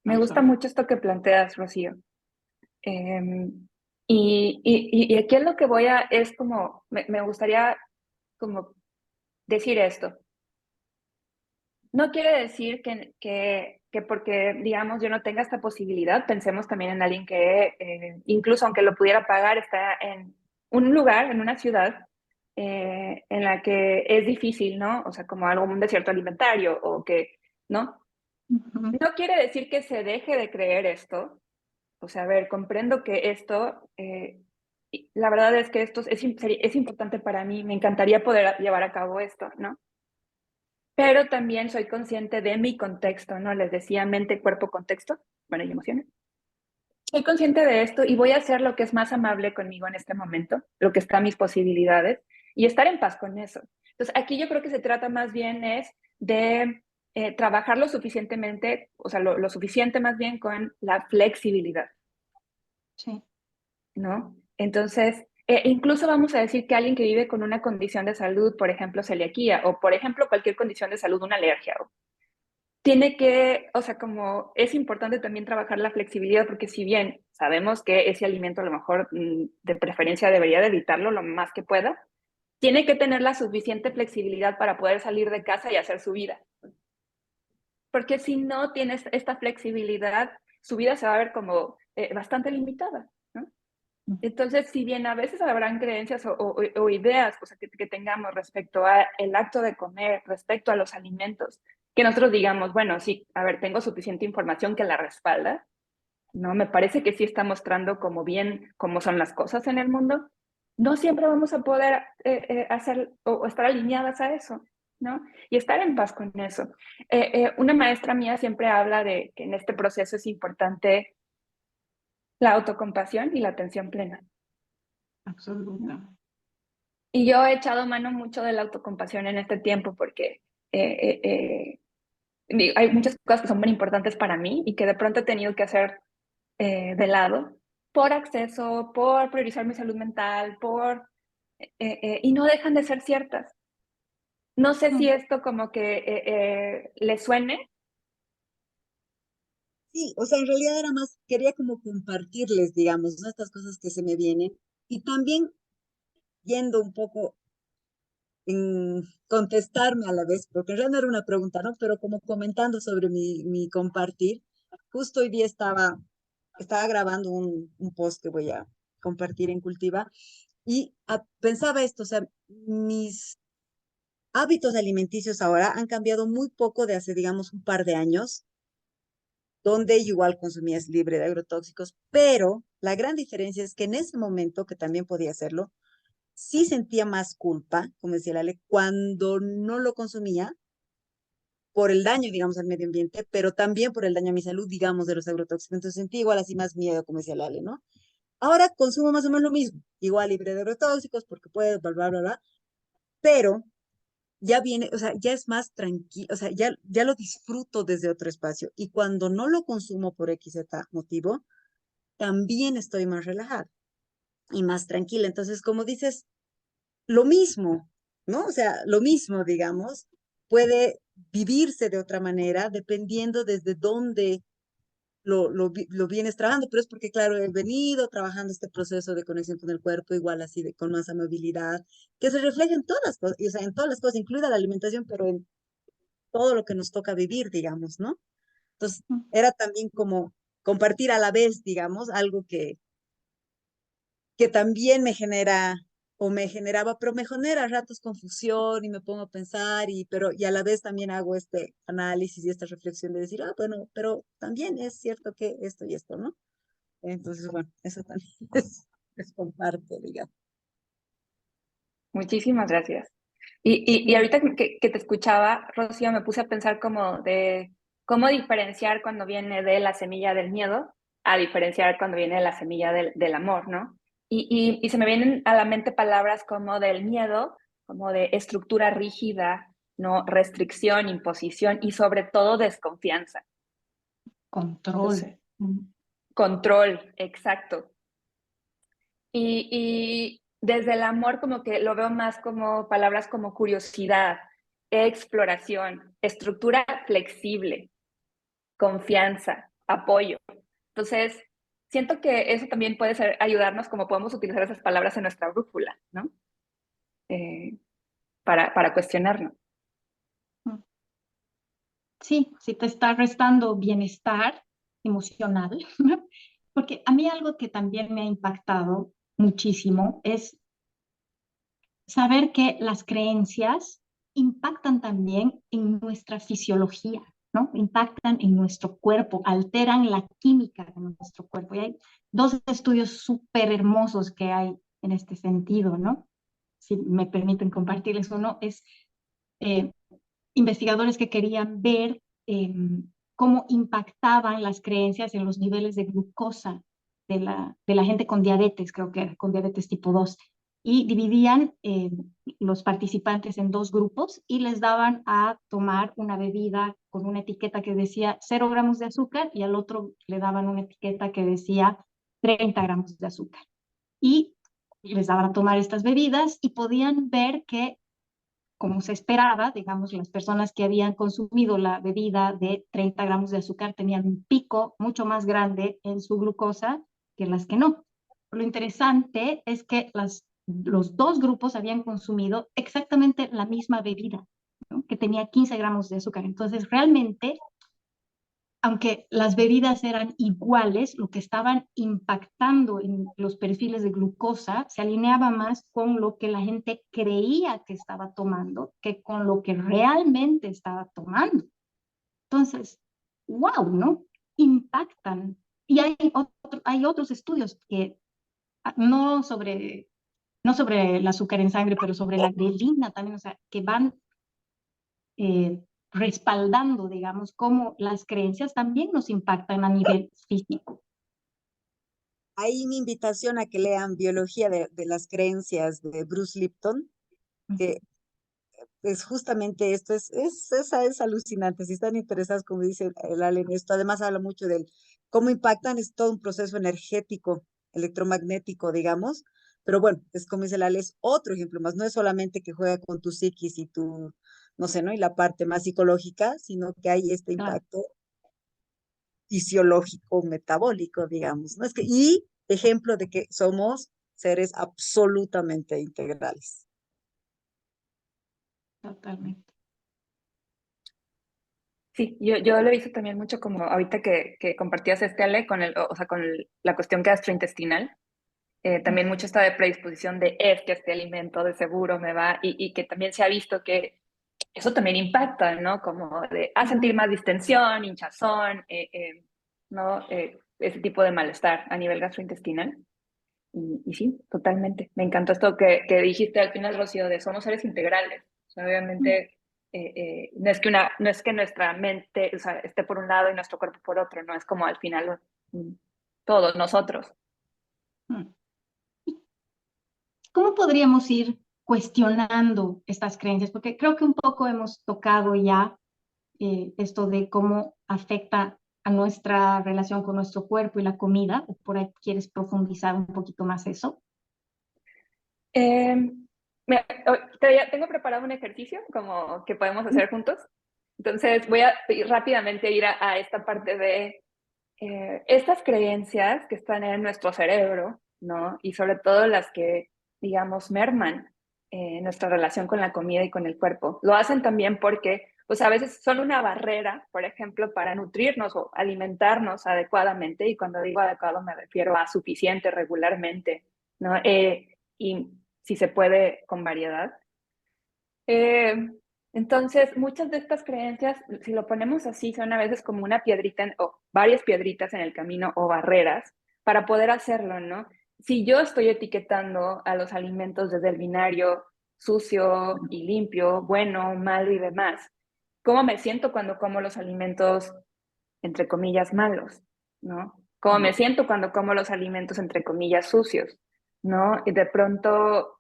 Me gusta mucho esto que planteas, Rocío. Y aquí es lo que es como, me gustaría como decir esto. No quiere decir que porque, digamos, yo no tenga esta posibilidad, pensemos también en alguien que, incluso aunque lo pudiera pagar, está en un lugar, en una ciudad, en la que es difícil, ¿no? O sea, como algo, un desierto alimentario o que, ¿no? No quiere decir que se deje de creer esto. O sea, a ver, comprendo que esto, la verdad es que esto es importante para mí, me encantaría poder llevar a cabo esto, ¿no? Pero también soy consciente de mi contexto, ¿no? Les decía mente, cuerpo, contexto, bueno, y emociones. Soy consciente de esto y voy a hacer lo que es más amable conmigo en este momento, lo que está a mis posibilidades, y estar en paz con eso. Entonces, aquí yo creo que se trata más bien es de trabajar lo suficientemente, o sea, lo suficiente más bien con la flexibilidad. Sí. ¿No? Entonces, incluso vamos a decir que alguien que vive con una condición de salud, por ejemplo, celiaquía, o por ejemplo, cualquier condición de salud, una alergia, tiene que, o sea, como es importante también trabajar la flexibilidad, porque si bien sabemos que ese alimento a lo mejor de preferencia debería de evitarlo lo más que pueda, tiene que tener la suficiente flexibilidad para poder salir de casa y hacer su vida. Porque si no tienes esta flexibilidad, su vida se va a ver como bastante limitada, ¿no? Entonces, si bien a veces habrán creencias o ideas, o sea, que tengamos respecto al acto de comer, respecto a los alimentos, que nosotros digamos, bueno, sí, a ver, tengo suficiente información que la respalda, ¿no? Me parece que sí está mostrando como bien cómo son las cosas en el mundo. No siempre vamos a poder hacer o estar alineadas a eso, ¿no? Y estar en paz con eso. Una maestra mía siempre habla de que en este proceso es importante la autocompasión y la atención plena. Absoluta. Y yo he echado mano mucho de la autocompasión en este tiempo porque hay muchas cosas que son muy importantes para mí y que de pronto he tenido que hacer de lado por acceso, por priorizar mi salud mental, y no dejan de ser ciertas. No sé si esto como que le suene. Sí, o sea, en realidad era más, quería como compartirles, digamos, ¿no? Estas cosas que se me vienen. Y también yendo un poco en contestarme a la vez, porque en realidad no era una pregunta, ¿no? Pero como comentando sobre mi compartir, justo hoy día estaba grabando un post que voy a compartir en Cultiva y pensaba esto, o sea, mis hábitos alimenticios ahora han cambiado muy poco de hace, digamos, un par de años, donde igual consumías libre de agrotóxicos, pero la gran diferencia es que en ese momento, que también podía hacerlo, sí sentía más culpa, como decía Lale, cuando no lo consumía por el daño, digamos, al medio ambiente, pero también por el daño a mi salud, digamos, de los agrotóxicos. Entonces sentí igual así más miedo, como decía Lale, ¿no? Ahora consumo más o menos lo mismo, igual libre de agrotóxicos, porque puedo, bla, bla, bla, bla, pero ya viene, o sea, ya es más tranquilo, o sea, ya lo disfruto desde otro espacio. Y cuando no lo consumo por XZ motivo, también estoy más relajada y más tranquila. Entonces, como dices, lo mismo, ¿no? O sea, lo mismo, digamos, puede vivirse de otra manera dependiendo desde dónde lo vienes trabajando, pero es porque, claro, he venido trabajando este proceso de conexión con el cuerpo, igual así, con más amabilidad, que se refleja en todas las cosas, o sea, en todas las cosas, incluida la alimentación, pero en todo lo que nos toca vivir, digamos, ¿no? Entonces, era también como compartir a la vez, digamos, algo que también me genera o me generaba, pero me genera a ratos confusión y me pongo a pensar, y a la vez también hago este análisis y esta reflexión de decir, bueno, pero también es cierto que esto y esto, ¿no? Entonces, bueno, eso también es comparte, digamos. Muchísimas gracias. Y ahorita que te escuchaba, Rocío, me puse a pensar como de cómo diferenciar cuando viene de la semilla del miedo a diferenciar cuando viene de la semilla del amor, ¿no? Y se me vienen a la mente palabras como del miedo, como de estructura rígida, ¿no? Restricción, imposición y sobre todo desconfianza. Control. Entonces, control, exacto. Y desde el amor como que lo veo más como palabras como curiosidad, exploración, estructura flexible, confianza, apoyo. Entonces, siento que eso también puede ser, ayudarnos como podemos utilizar esas palabras en nuestra brújula, ¿no? Para cuestionarnos. Sí, si te está restando bienestar emocional, porque a mí algo que también me ha impactado muchísimo es saber que las creencias impactan también en nuestra fisiología, ¿no? Impactan en nuestro cuerpo, alteran la química de nuestro cuerpo. Y hay dos estudios súper hermosos que hay en este sentido, ¿no? Si me permiten compartirles uno, es eh, investigadores que querían ver cómo impactaban las creencias en los niveles de glucosa de la gente con diabetes, creo que era, con diabetes tipo 2, y dividían los participantes en dos grupos y les daban a tomar una bebida con una etiqueta que decía 0 gramos de azúcar y al otro le daban una etiqueta que decía 30 gramos de azúcar. Y les daban a tomar estas bebidas y podían ver que, como se esperaba, digamos, las personas que habían consumido la bebida de 30 gramos de azúcar tenían un pico mucho más grande en su glucosa que las que no. Lo interesante es que los dos grupos habían consumido exactamente la misma bebida, ¿no? Que tenía 15 gramos de azúcar. Entonces, realmente, aunque las bebidas eran iguales, lo que estaban impactando en los perfiles de glucosa se alineaba más con lo que la gente creía que estaba tomando que con lo que realmente estaba tomando. Entonces, wow, ¿no? Impactan. Y hay otros estudios que no sobre el azúcar en sangre, pero sobre la grelina también, o sea, que van respaldando, digamos, cómo las creencias también nos impactan a nivel físico. Hay mi invitación a que lean Biología de las Creencias de Bruce Lipton, que es justamente esto, es alucinante. Si están interesados, como dice el Ale, en esto, además habla mucho del cómo impactan, es todo un proceso energético, electromagnético, digamos. Pero bueno, es como dice el Ale, es otro ejemplo más. No es solamente que juega con tu psiquis y tu, no sé, ¿no? Y la parte más psicológica, sino que hay este Claro, impacto fisiológico, metabólico, digamos, ¿no? Y ejemplo de que somos seres absolutamente integrales. totalmente. Sí, yo lo he visto también mucho como ahorita que compartías Ale, con o sea, con la cuestión gastrointestinal. También mucho está de predisposición de es que este alimento de seguro me va, y que también se ha visto que eso también impacta, ¿no? Como de a sentir más distensión, hinchazón, ¿no? Ese tipo de malestar a nivel gastrointestinal. Y sí, totalmente. Me encantó esto que dijiste al final, Rocío, de somos seres integrales. O sea, obviamente, no es que nuestra mente, o sea, esté por un lado y nuestro cuerpo por otro, no es como al final todos nosotros. ¿Cómo podríamos ir cuestionando estas creencias? Porque creo que un poco hemos tocado ya esto de cómo afecta a nuestra relación con nuestro cuerpo y la comida. ¿O por ahí quieres profundizar un poquito más eso? Eh, tengo preparado un ejercicio como que podemos hacer juntos. Entonces voy a rápidamente ir a esta parte de estas creencias que están en nuestro cerebro, ¿no? Y sobre todo las que, digamos, merman nuestra relación con la comida y con el cuerpo. Lo hacen también porque, pues a veces son una barrera, por ejemplo, para nutrirnos o alimentarnos adecuadamente. Y cuando digo adecuado me refiero a suficiente, regularmente, ¿no? Y si se puede, con variedad. Eh, entonces, muchas de estas creencias, si lo ponemos así, son a veces como una piedrita o varias piedritas en el camino o barreras para poder hacerlo, ¿no? Si yo estoy etiquetando a los alimentos desde el binario sucio y limpio, bueno, malo y demás, ¿cómo me siento cuando como los alimentos, entre comillas, malos, ¿no? ¿Cómo me siento cuando como los alimentos, entre comillas, sucios, ¿no? Y de pronto...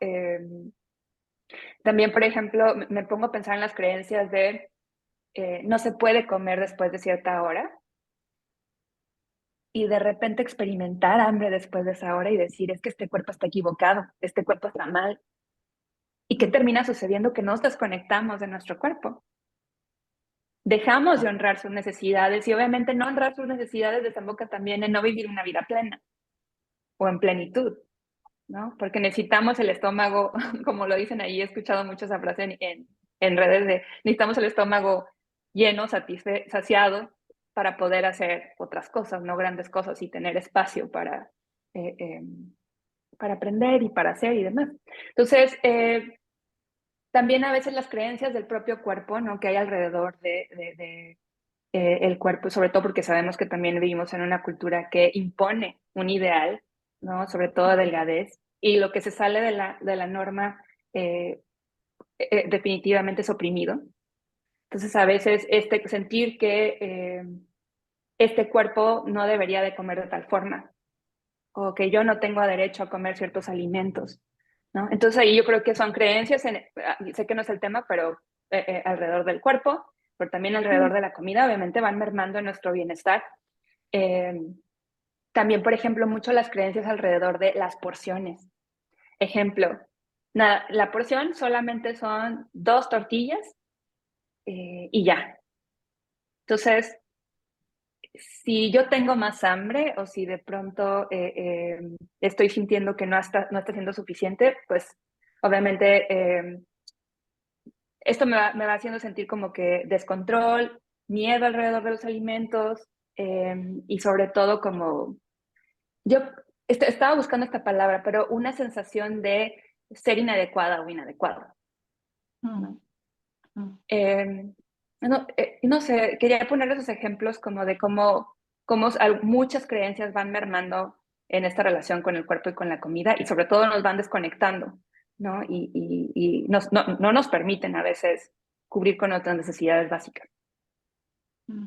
también, por ejemplo, me pongo a pensar en las creencias de no se puede comer después de cierta hora y de repente experimentar hambre después de esa hora y decir, es que este cuerpo está equivocado, este cuerpo está mal. ¿Y qué termina sucediendo? Que nos desconectamos de nuestro cuerpo. Dejamos de honrar sus necesidades y obviamente no honrar sus necesidades desemboca también en no vivir una vida plena o en plenitud, ¿no? Porque necesitamos el estómago, como lo dicen ahí, he escuchado mucho esa frase en redes de necesitamos el estómago lleno, saciado, para poder hacer otras cosas, no grandes cosas, y tener espacio eh, eh, para aprender y para hacer y demás. Entonces, también a veces las creencias del propio cuerpo, ¿no? Que hay alrededor de el cuerpo, sobre todo porque sabemos que también vivimos en una cultura que impone un ideal, ¿no? Sobre todo delgadez, y lo que se sale de la norma definitivamente es oprimido. Entonces, a veces sentir que este cuerpo no debería de comer de tal forma, o que yo no tengo derecho a comer ciertos alimentos, ¿no? Entonces ahí yo creo que son creencias, sé que no es el tema, pero alrededor del cuerpo, pero también alrededor de la comida, obviamente van mermando nuestro bienestar. Eh, También, por ejemplo, mucho las creencias alrededor de las porciones. Ejemplo, nada, la porción solamente son 2 tortillas y ya. Entonces, si yo tengo más hambre o si de pronto estoy sintiendo que no está siendo suficiente, pues obviamente esto me va haciendo sentir como que descontrol, miedo alrededor de los alimentos y sobre todo como, yo estaba buscando esta palabra, pero una sensación de ser inadecuada o inadecuado. Mm, mm, Eh, no sé, quería poner esos ejemplos como de cómo muchas creencias van mermando en esta relación con el cuerpo y con la comida y sobre todo nos van desconectando, ¿no? Y no nos permiten a veces cubrir con otras necesidades básicas. mm.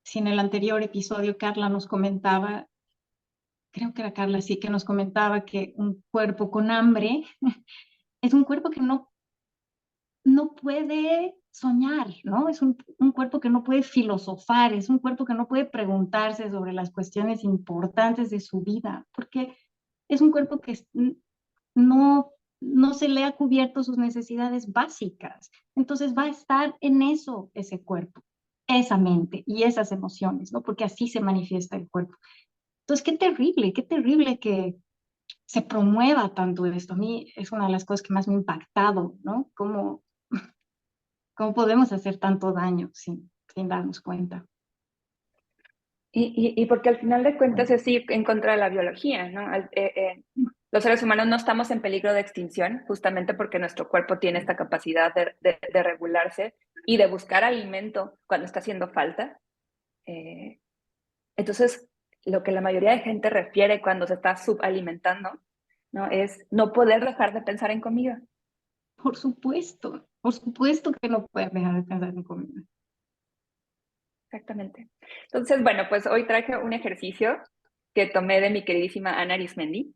Si en el anterior episodio Carla nos comentaba, creo que era Carla, sí, que nos comentaba que un cuerpo con hambre es un cuerpo que no puede soñar, ¿no? Es un cuerpo que no puede filosofar, es un cuerpo que no puede preguntarse sobre las cuestiones importantes de su vida, porque es un cuerpo que no, no se le ha cubierto sus necesidades básicas. Entonces va a estar en eso ese cuerpo, esa mente y esas emociones, ¿no? Porque así se manifiesta el cuerpo. Entonces, qué terrible que se promueva tanto esto. A mí es una de las cosas que más me ha impactado, ¿no? ¿Cómo podemos hacer tanto daño sin darnos cuenta? Y porque al final de cuentas es ir en contra de la biología, ¿no? Los seres humanos no estamos en peligro de extinción justamente porque nuestro cuerpo tiene esta capacidad de regularse y de buscar alimento cuando está haciendo falta. Eh, entonces, lo que la mayoría de gente refiere cuando se está subalimentando, ¿no? Es no poder dejar de pensar en comida. Por supuesto que no puedes dejar de pensar en comida. Exactamente. Entonces, bueno, pues hoy traje un ejercicio que tomé de mi queridísima Ana Arismendi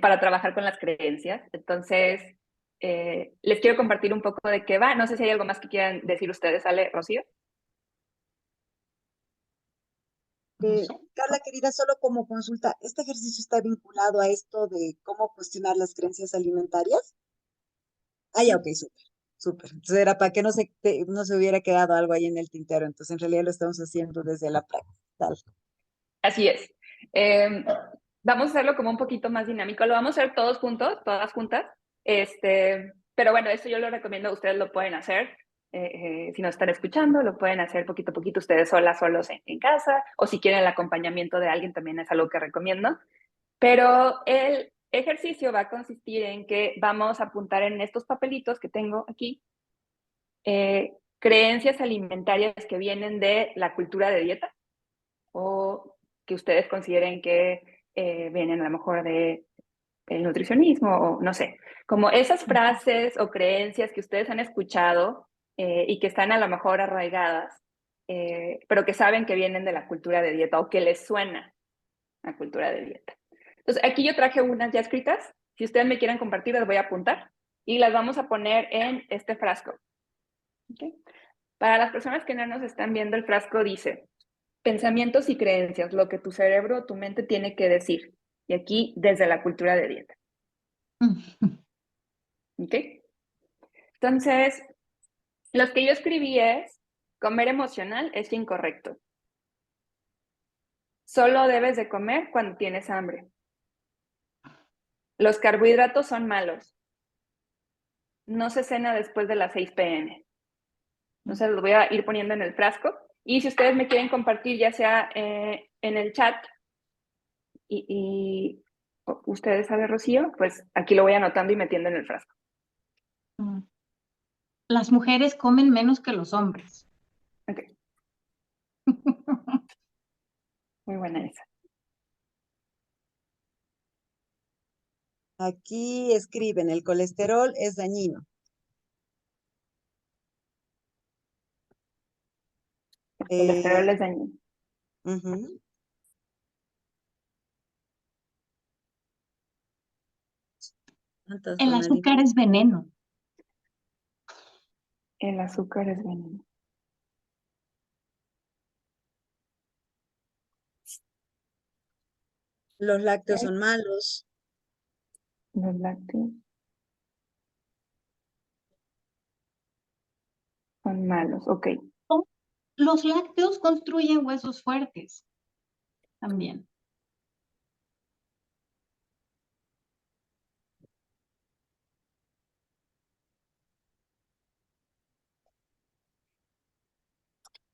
para trabajar con las creencias. Entonces, les quiero compartir un poco de qué va. No sé si hay algo más que quieran decir ustedes, Ale, Rocío. No sé. Carla, querida, solo como consulta, ¿este ejercicio está vinculado a esto de cómo cuestionar las creencias alimentarias? Ah, ya, ok, súper, súper. Entonces era para que no se hubiera quedado algo ahí en el tintero. Entonces, en realidad lo estamos haciendo desde la práctica. Tal. Así es. Eh, Vamos a hacerlo como un poquito más dinámico. Lo vamos a hacer todos juntos, todas juntas. Pero bueno, esto yo lo recomiendo, ustedes lo pueden hacer. Si nos están escuchando, lo pueden hacer poquito a poquito ustedes solas, solos en casa, o si quieren el acompañamiento de alguien, también es algo que recomiendo. Pero el ejercicio va a consistir en que vamos a apuntar en estos papelitos que tengo aquí, creencias alimentarias que vienen de la cultura de dieta o que ustedes consideren que vienen a lo mejor de el nutricionismo o no sé, como esas frases o creencias que ustedes han escuchado y que están a lo mejor arraigadas, pero que saben que vienen de la cultura de dieta o que les suena la cultura de dieta. Entonces, aquí yo traje unas ya escritas. Si ustedes me quieren compartir, las voy a apuntar y las vamos a poner en este frasco. ¿Okay? Para las personas que no nos están viendo, el frasco dice, pensamientos y creencias, lo que tu cerebro o tu mente tiene que decir. Y aquí desde la cultura de dieta. ¿Ok? Entonces, los que yo escribí es, comer emocional es incorrecto. Solo debes de comer cuando tienes hambre. Los carbohidratos son malos. No se cena después de las 6 p.m. Entonces los voy a ir poniendo en el frasco. Y si ustedes me quieren compartir, ya sea en el chat y ustedes saben, Rocío, pues aquí lo voy anotando y metiendo en el frasco. Las mujeres comen menos que los hombres. Ok, muy buena esa. Aquí escriben, el colesterol es dañino. El Eh, colesterol es dañino. ujú. ¿Cuántas El son azúcar alimentos? es veneno. El azúcar es veneno. Los lácteos ¿Okay? son malos. Los lácteos son malos, ok. Los lácteos construyen huesos fuertes también.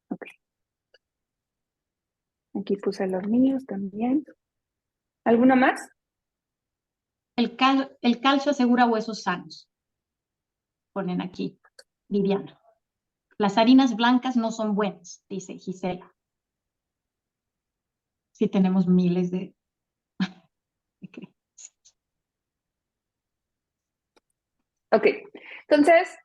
Ok. Aquí puse los míos también. ¿Alguno más? El calcio asegura huesos sanos. Ponen aquí, Viviana. Las harinas blancas no son buenas, dice Gisela. Sí, tenemos miles de... Ok, entonces,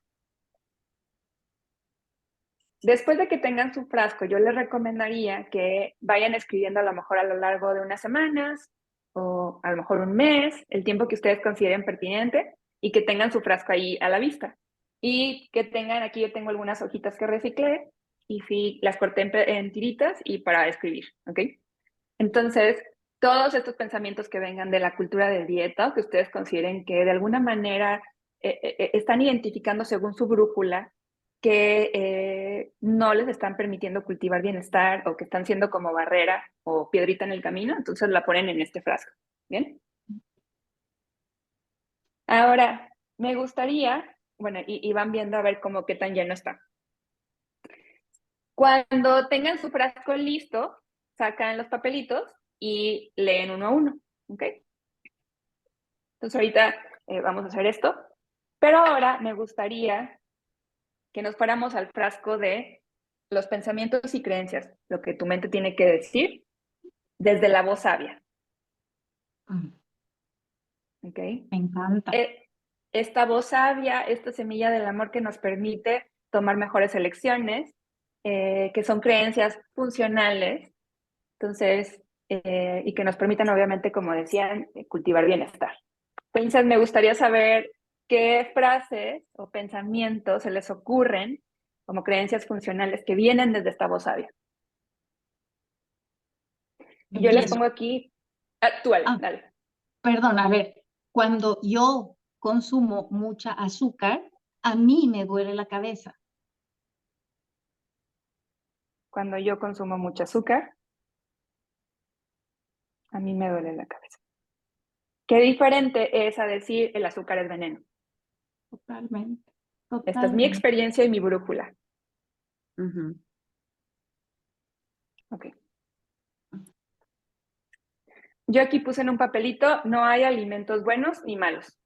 después de que tengan su frasco, yo les recomendaría que vayan escribiendo a lo mejor a lo largo de unas semanas o a lo mejor un mes, el tiempo que ustedes consideren pertinente y que tengan su frasco ahí a la vista. Y que tengan, aquí yo tengo algunas hojitas que reciclé y sí, las corté en tiritas y para escribir, ¿ok? Entonces, todos estos pensamientos que vengan de la cultura de dieta o que ustedes consideren que de alguna manera están identificando según su brújula que no les están permitiendo cultivar bienestar o que están siendo como barrera o piedrita en el camino, entonces la ponen en este frasco. ¿Bien? Ahora, me gustaría, bueno, y van viendo a ver cómo qué tan lleno está. Cuando tengan su frasco listo, sacan los papelitos y leen uno a uno, ¿ok? Entonces ahorita vamos a hacer esto, pero ahora me gustaría que nos fuéramos al frasco de los pensamientos y creencias, lo que tu mente tiene que decir desde la voz sabia, ¿ok? Me encanta. Esta voz sabia, esta semilla del amor que nos permite tomar mejores elecciones, que son creencias funcionales, entonces, y que nos permitan, obviamente, como decían, cultivar bienestar. Entonces, me gustaría saber qué frases o pensamientos se les ocurren como creencias funcionales que vienen desde esta voz sabia. Y yo les Empiezo. pongo aquí, actual, dale. Perdón, a ver, cuando yo consumo mucha azúcar, a mí me duele la cabeza. Cuando yo consumo mucho azúcar, a mí me duele la cabeza. Qué diferente es a decir el azúcar es veneno. Totalmente. Esta es mi experiencia y mi brújula. Ok. Yo aquí puse en un papelito, no hay alimentos buenos ni malos,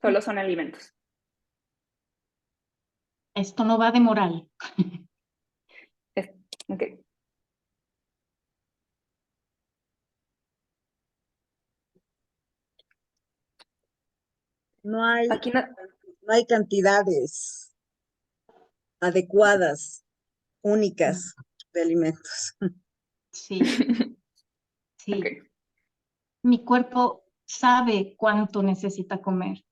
solo son alimentos. Esto no va de moral. Ok. No hay, Aquí no, no hay cantidades adecuadas, únicas de alimentos. Sí, sí. okay. Mi cuerpo sabe cuánto necesita comer.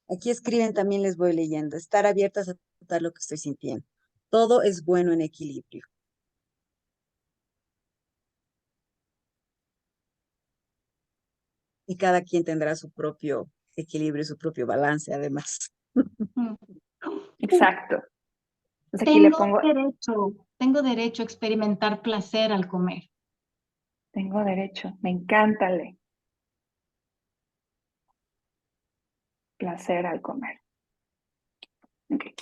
Aquí escriben, también les voy leyendo. Estar abiertas a aceptar lo que estoy sintiendo. Todo es bueno en equilibrio. Y cada quien tendrá su propio equilibrio y su propio balance, además. Mm. Exacto. Entonces aquí le pongo, Tengo derecho a experimentar placer al comer. tengo derecho, me encanta el placer al comer. Okay.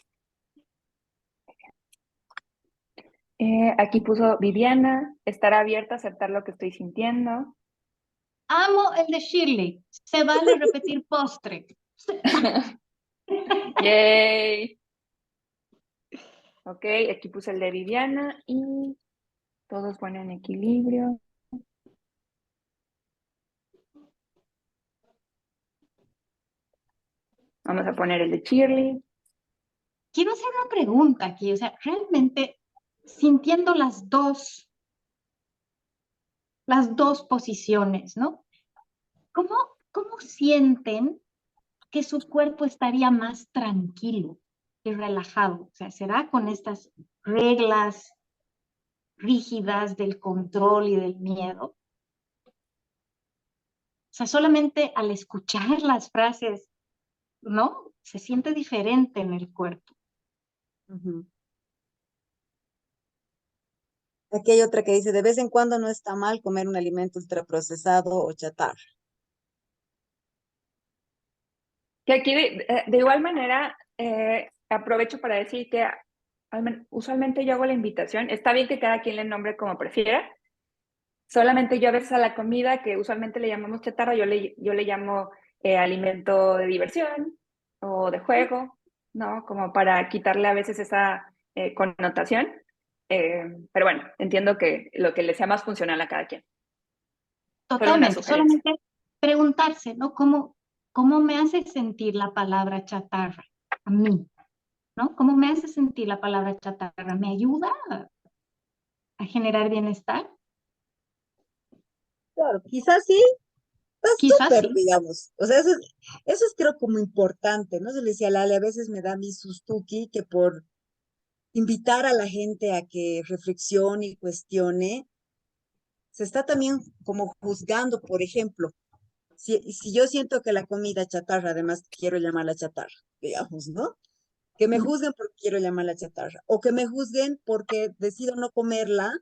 Aquí puso Viviana, estar abierta a aceptar lo que estoy sintiendo. Amo el de Shirley. Se vale repetir postre. Yay. Ok, aquí puse el de Viviana y todos ponen en equilibrio. Vamos a poner el de Shirley. Quiero hacer una pregunta aquí, o sea, realmente sintiendo las dos posiciones, ¿no? ¿Cómo sienten que su cuerpo estaría más tranquilo y relajado? O sea, ¿será con estas reglas rígidas del control y del miedo. O sea, solamente al escuchar las frases, ¿no? Se siente diferente en el cuerpo. Ujú. Aquí hay otra que dice, de vez en cuando no está mal comer un alimento ultraprocesado o chatarra. Que aquí de igual manera aprovecho para decir que usualmente yo hago la invitación. Está bien que cada quien le nombre como prefiera. Solamente yo a veces a la comida, que usualmente le llamamos chatarra, yo le llamo alimento de diversión o de juego, ¿no? Como para quitarle a veces esa connotación. Pero bueno, entiendo que lo que le sea más funcional a cada quien. Solo una Totalmente, sugerencia. solamente preguntarse, ¿no? ¿Cómo me hace sentir la palabra chatarra a mí? ¿No? ¿Cómo me hace sentir la palabra chatarra? ¿Me ayuda a generar bienestar? Claro, quizás sí, está Quizás súper, sí. digamos. O sea, eso es creo como importante, ¿no? Se le decía a Lale, a veces me da mi sustuki que por invitar a la gente a que reflexione y cuestione, se está también como juzgando, por ejemplo, si yo siento que la comida chatarra, además quiero llamarla chatarra, digamos, ¿no? Que me juzguen porque quiero llamarla chatarra, o que me juzguen porque decido no comerla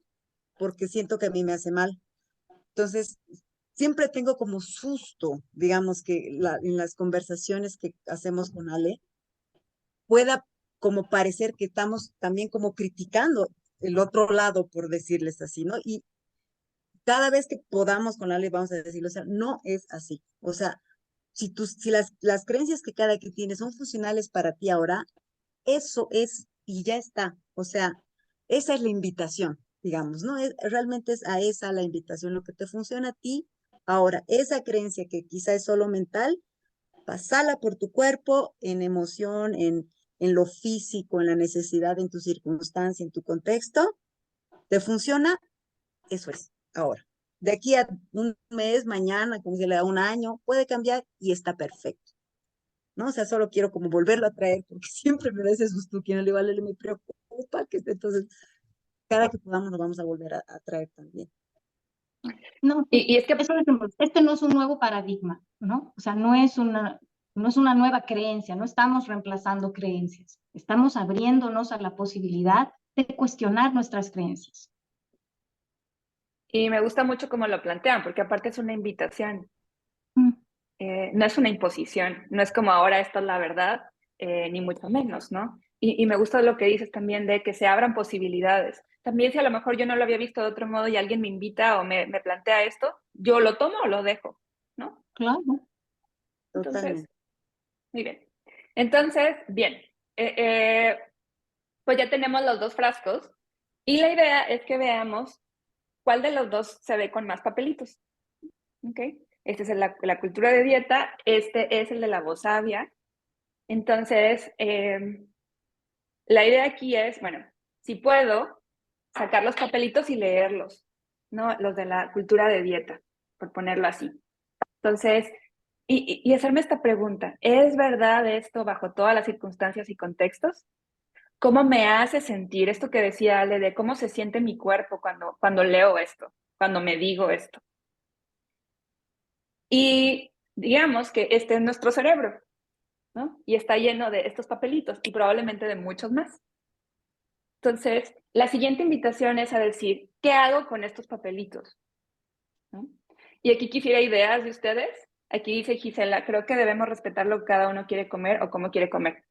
porque siento que a mí me hace mal. Entonces, siempre tengo como susto, digamos, que en las conversaciones que hacemos con Ale, pueda como parecer que estamos también como criticando el otro lado, por decirles así, ¿no? Y cada vez que podamos con Ale vamos a decirlo, o sea, no es así. O sea, si las creencias que cada quien tiene son funcionales para ti ahora, eso es y ya está. O sea, esa es la invitación, digamos, ¿no? Realmente es a esa la invitación, lo que te funciona a ti. Ahora, esa creencia que quizá es solo mental, pasala por tu cuerpo, en emoción, en lo físico, en la necesidad, en tu circunstancia, en tu contexto. ¿Te funciona? Eso es, ahora. De aquí a un mes, mañana, como se le da un año, puede cambiar y está perfecto, ¿no? O sea, solo quiero como volverlo a traer porque siempre me da ese susto que no le vale, me preocupa que esté, entonces, cada que podamos lo vamos a volver a traer también. No, Y es que eso decimos, este no es un nuevo paradigma, ¿no? O sea, no es una nueva creencia, no estamos reemplazando creencias, estamos abriéndonos a la posibilidad de cuestionar nuestras creencias. Y me gusta mucho cómo lo plantean, porque aparte es una invitación, Mm, no es una imposición, no es como ahora esto es la verdad, ni mucho menos, ¿no? Y me gusta lo que dices también de que se abran posibilidades. También si a lo mejor yo no lo había visto de otro modo y alguien me invita o me plantea esto, yo lo tomo o lo dejo, ¿no? claro. Entonces, Totalmente. muy bien. Entonces, bien, eh, eh, pues ya tenemos los dos frascos y la idea es que veamos cuál de los dos se ve con más papelitos. ¿Ok? Este es la cultura de dieta, este es el de la voz sabia. Entonces, la idea aquí es, bueno, si puedo, sacar los papelitos y leerlos, ¿no? Los de la cultura de dieta, por ponerlo así. Entonces, y hacerme esta pregunta, ¿es verdad esto bajo todas las circunstancias y contextos? ¿Cómo me hace sentir esto que decía Ale, de cómo se siente mi cuerpo cuando leo esto, cuando me digo esto? Y digamos que este es nuestro cerebro, ¿no? Y está lleno de estos papelitos y probablemente de muchos más. Entonces, la siguiente invitación es a decir, ¿qué hago con estos papelitos? ¿No? Y aquí quisiera ideas de ustedes. Aquí dice Gisela, creo que debemos respetar lo que cada uno quiere comer o cómo quiere comer.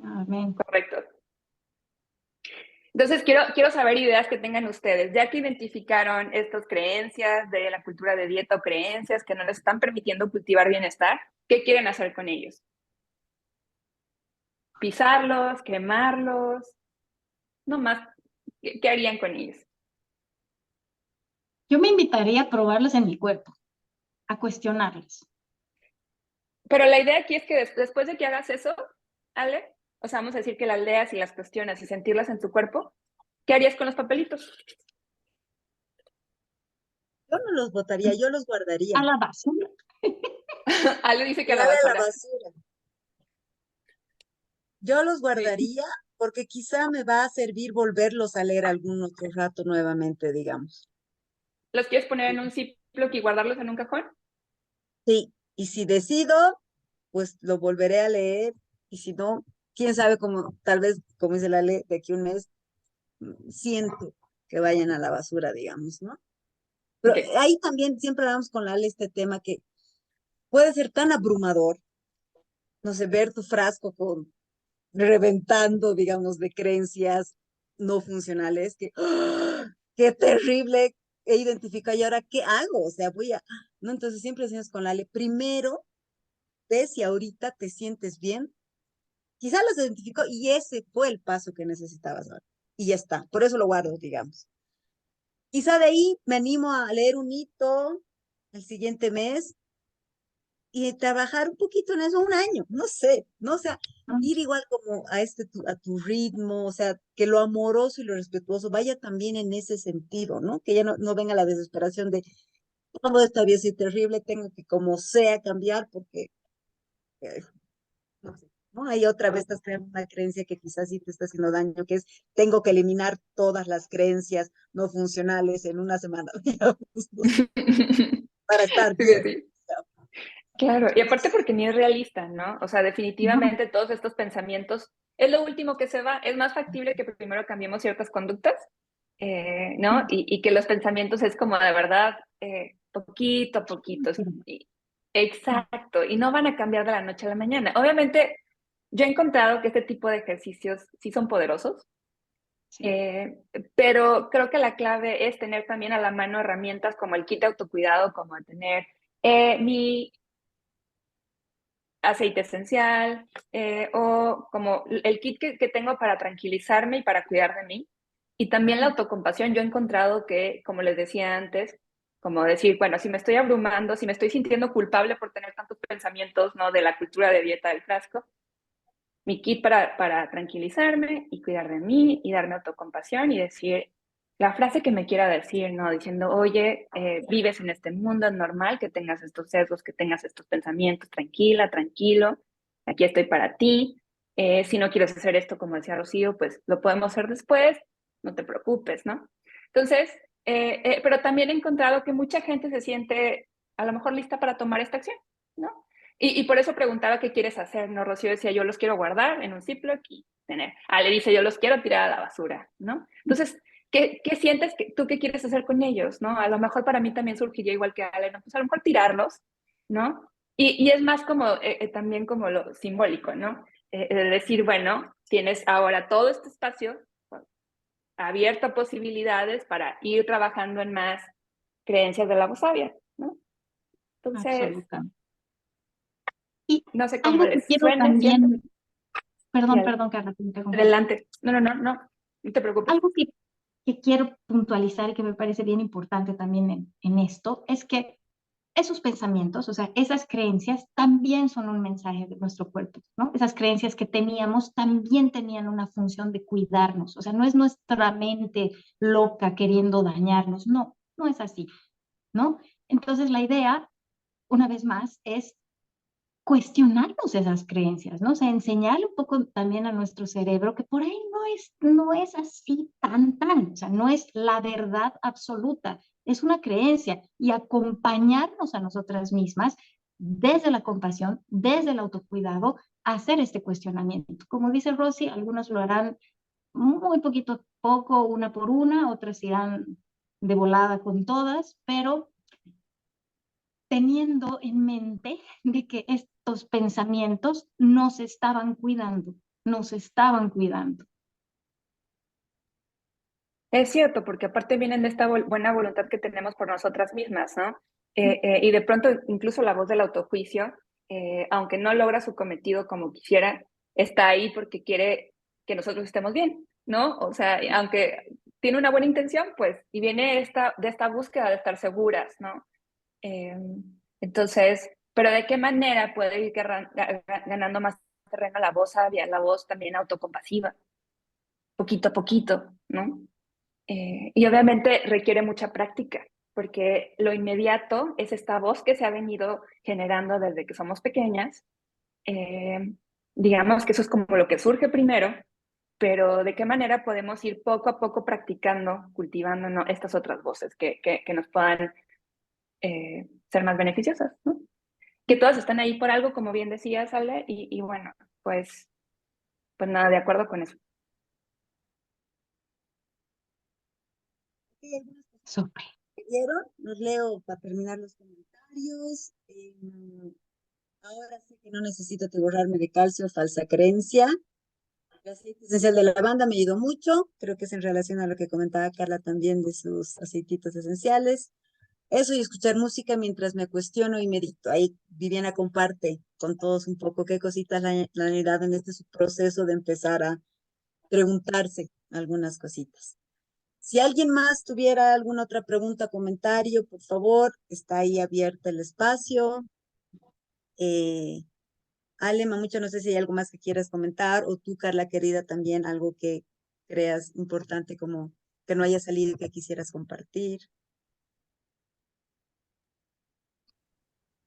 Amén. Correcto. Entonces, quiero saber ideas que tengan ustedes. Ya que identificaron estas creencias de la cultura de dieta o creencias que no les están permitiendo cultivar bienestar, ¿qué quieren hacer con ellos? ¿Pisarlos, quemarlos? No más, ¿qué harían con ellos? Yo me invitaría a probarlas en mi cuerpo, a cuestionarlas. Pero la idea aquí es que después de que hagas eso, Ale, o sea, vamos a decir que las leas y las cuestionas y sentirlas en tu cuerpo, ¿qué harías con los papelitos? Yo no los botaría, yo los guardaría. A la basura. Ale dice que a la Dale a la basura. basura. Yo los Sí. guardaría porque quizá me va a servir volverlos a leer algún otro rato nuevamente, digamos. ¿Los quieres poner en un Ziploc y guardarlos en un cajón? Sí, y si decido, pues lo volveré a leer, y si no, quién sabe cómo, tal vez, como dice la ley, de aquí a un mes, siento que vayan a la basura, digamos, ¿no? Pero Ok. ahí también siempre hablamos con la Ale este tema que puede ser tan abrumador, no sé, ver tu frasco con reventando, digamos, de creencias no funcionales, que ¡ah! Qué terrible he identificado y ahora qué hago, o sea, no, entonces siempre decimos con la Ale, primero ve si ahorita te sientes bien, quizá los identificó y ese fue el paso que necesitabas ahora, y ya está, por eso lo guardo, digamos. Quizá de ahí me animo a leer un hito el siguiente mes y trabajar un poquito en eso un año, no sé, no, o sea, ir igual como a a tu ritmo, o sea, que lo amoroso y lo respetuoso vaya también en ese sentido, ¿no? Que ya no venga la desesperación de todo está bien, sí, terrible, tengo que como sea cambiar porque, eh, no sé, ¿no? Ahí otra vez estás creando una creencia que quizás sí te está haciendo daño, que es, tengo que eliminar todas las creencias no funcionales en una semana, digamos, ¿no? Para estar Sí, bien. sí. Claro, y aparte porque ni es realista, ¿no? O sea, definitivamente todos estos pensamientos es lo último que se va. Es más factible que primero cambiemos ciertas conductas, ¿no? Y que los pensamientos es como de verdad, poquito a poquito. Exacto, y no van a cambiar de la noche a la mañana. Obviamente, yo he encontrado que este tipo de ejercicios sí son poderosos, Sí. pero creo que la clave es tener también a la mano herramientas como el kit de autocuidado, como tener mi aceite esencial, o como el kit que tengo para tranquilizarme y para cuidar de mí. Y también la autocompasión. Yo he encontrado que, como les decía antes, como decir, bueno, si me estoy abrumando, si me estoy sintiendo culpable por tener tantos pensamientos, ¿no? De la cultura de dieta del frasco, mi kit para tranquilizarme y cuidar de mí y darme autocompasión y decir la frase que me quiera decir, ¿no? Diciendo, oye, vives en este mundo, es normal que tengas estos sesgos, que tengas estos pensamientos, tranquila, tranquilo, aquí estoy para ti. Si no quieres hacer esto, como decía Rocío, pues lo podemos hacer después, no te preocupes, ¿no? Entonces, pero también he encontrado que mucha gente se siente a lo mejor lista para tomar esta acción, ¿no? Y por eso preguntaba qué quieres hacer, ¿no? Rocío decía, yo los quiero guardar en un Ziploc y tener. Le dice, yo los quiero tirar a la basura, ¿no? Entonces, ¿qué sientes que tú qué quieres hacer con ellos, ¿no? A lo mejor para mí también surgiría igual que Ale, ¿no? Pues a lo mejor tirarlos, ¿no? Y es más como, también como lo simbólico, ¿no? Decir, bueno, tienes ahora todo este espacio abierto a posibilidades para ir trabajando en más creencias de la voz sabia, ¿no? Entonces, Absolutamente. Y no sé cómo algo que les quiero suene, siento. también, Sí, perdón, Carla, te interrumpí. adelante. No te preocupes. Algo que quiero puntualizar y que me parece bien importante también en esto es que esos pensamientos, o sea, esas creencias también son un mensaje de nuestro cuerpo, ¿no? Esas creencias que teníamos también tenían una función de cuidarnos, o sea, no es nuestra mente loca queriendo dañarnos, no, no es así, ¿no? Entonces la idea, una vez más, es cuestionarnos esas creencias, ¿no? O sea, enseñarle un poco también a nuestro cerebro que por ahí no es así tan, o sea, no es la verdad absoluta, es una creencia y acompañarnos a nosotras mismas desde la compasión, desde el autocuidado, a hacer este cuestionamiento. Como dice Rosy, algunos lo harán muy poquito a poco, una por una, otras irán de volada con todas, pero teniendo en mente de que estos pensamientos nos estaban cuidando, nos estaban cuidando. Es cierto, porque aparte vienen de esta buena voluntad que tenemos por nosotras mismas, ¿no? Y de pronto incluso la voz del autojuicio, aunque no logra su cometido como quisiera, está ahí porque quiere que nosotros estemos bien, ¿no? O sea, aunque tiene una buena intención, pues, y viene de esta búsqueda de estar seguras, ¿no? Eh, entonces, pero ¿de qué manera puede ir ganando más terreno la voz sabia, la voz también autocompasiva, poquito a poquito, ¿no? Y obviamente requiere mucha práctica, porque lo inmediato es esta voz que se ha venido generando desde que somos pequeñas. Eh, digamos que eso es como lo que surge primero, pero de qué manera podemos ir poco a poco practicando, cultivando, ¿no?, estas otras voces que nos puedan ser más beneficiosas, ¿no? Que todas están ahí por algo, como bien decías, Ale, y bueno, pues nada, de acuerdo con eso. Sí, algunas cosas Súper. que vieron, los leo para terminar los comentarios. Ahora sí que no necesito atiborrarme de calcio, falsa creencia. El aceite esencial de lavanda me ayudó mucho, creo que es en relación a lo que comentaba Carla también de sus aceititos esenciales. Eso y escuchar música mientras me cuestiono y medito. Ahí Viviana comparte con todos un poco qué cositas la han ayudado en este su proceso de empezar a preguntarse algunas cositas. Si alguien más tuviera alguna otra pregunta, comentario, por favor, está ahí abierto el espacio. Eh, Ale, Mamucho, no sé si hay algo más que quieras comentar, o tú, Carla, querida, también algo que creas importante como que no haya salido y que quisieras compartir.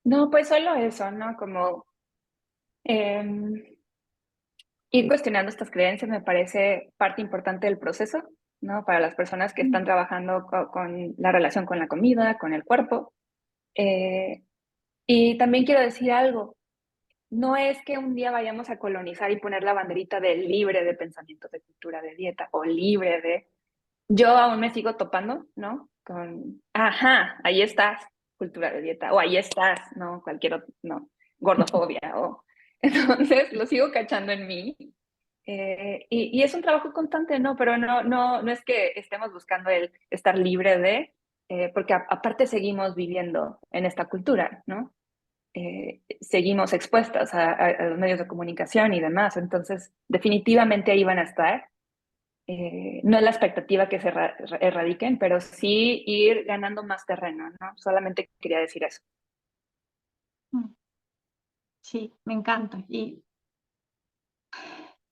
No, pues solo eso, ¿no? Como ir cuestionando estas creencias me parece parte importante del proceso, ¿no? Para las personas que están trabajando con la relación con la comida, con el cuerpo. Eh, y también quiero decir algo, no es que un día vayamos a colonizar y poner la banderita de libre de pensamientos de cultura de dieta o libre de... Yo aún me sigo topando, ¿no? Con, ajá, ahí estás, cultura de dieta, o ahí estás, ¿no? Cualquier otro, no, gordofobia, o... Entonces lo sigo cachando en mí. Y es un trabajo constante, ¿no? Pero no es que estemos buscando el estar libre de, porque aparte seguimos viviendo en esta cultura, ¿no? Seguimos expuestas a los medios de comunicación y demás, entonces definitivamente ahí van a estar. No es la expectativa que se erradiquen, pero sí ir ganando más terreno, ¿no? Solamente quería decir eso. Sí, me encanta. Y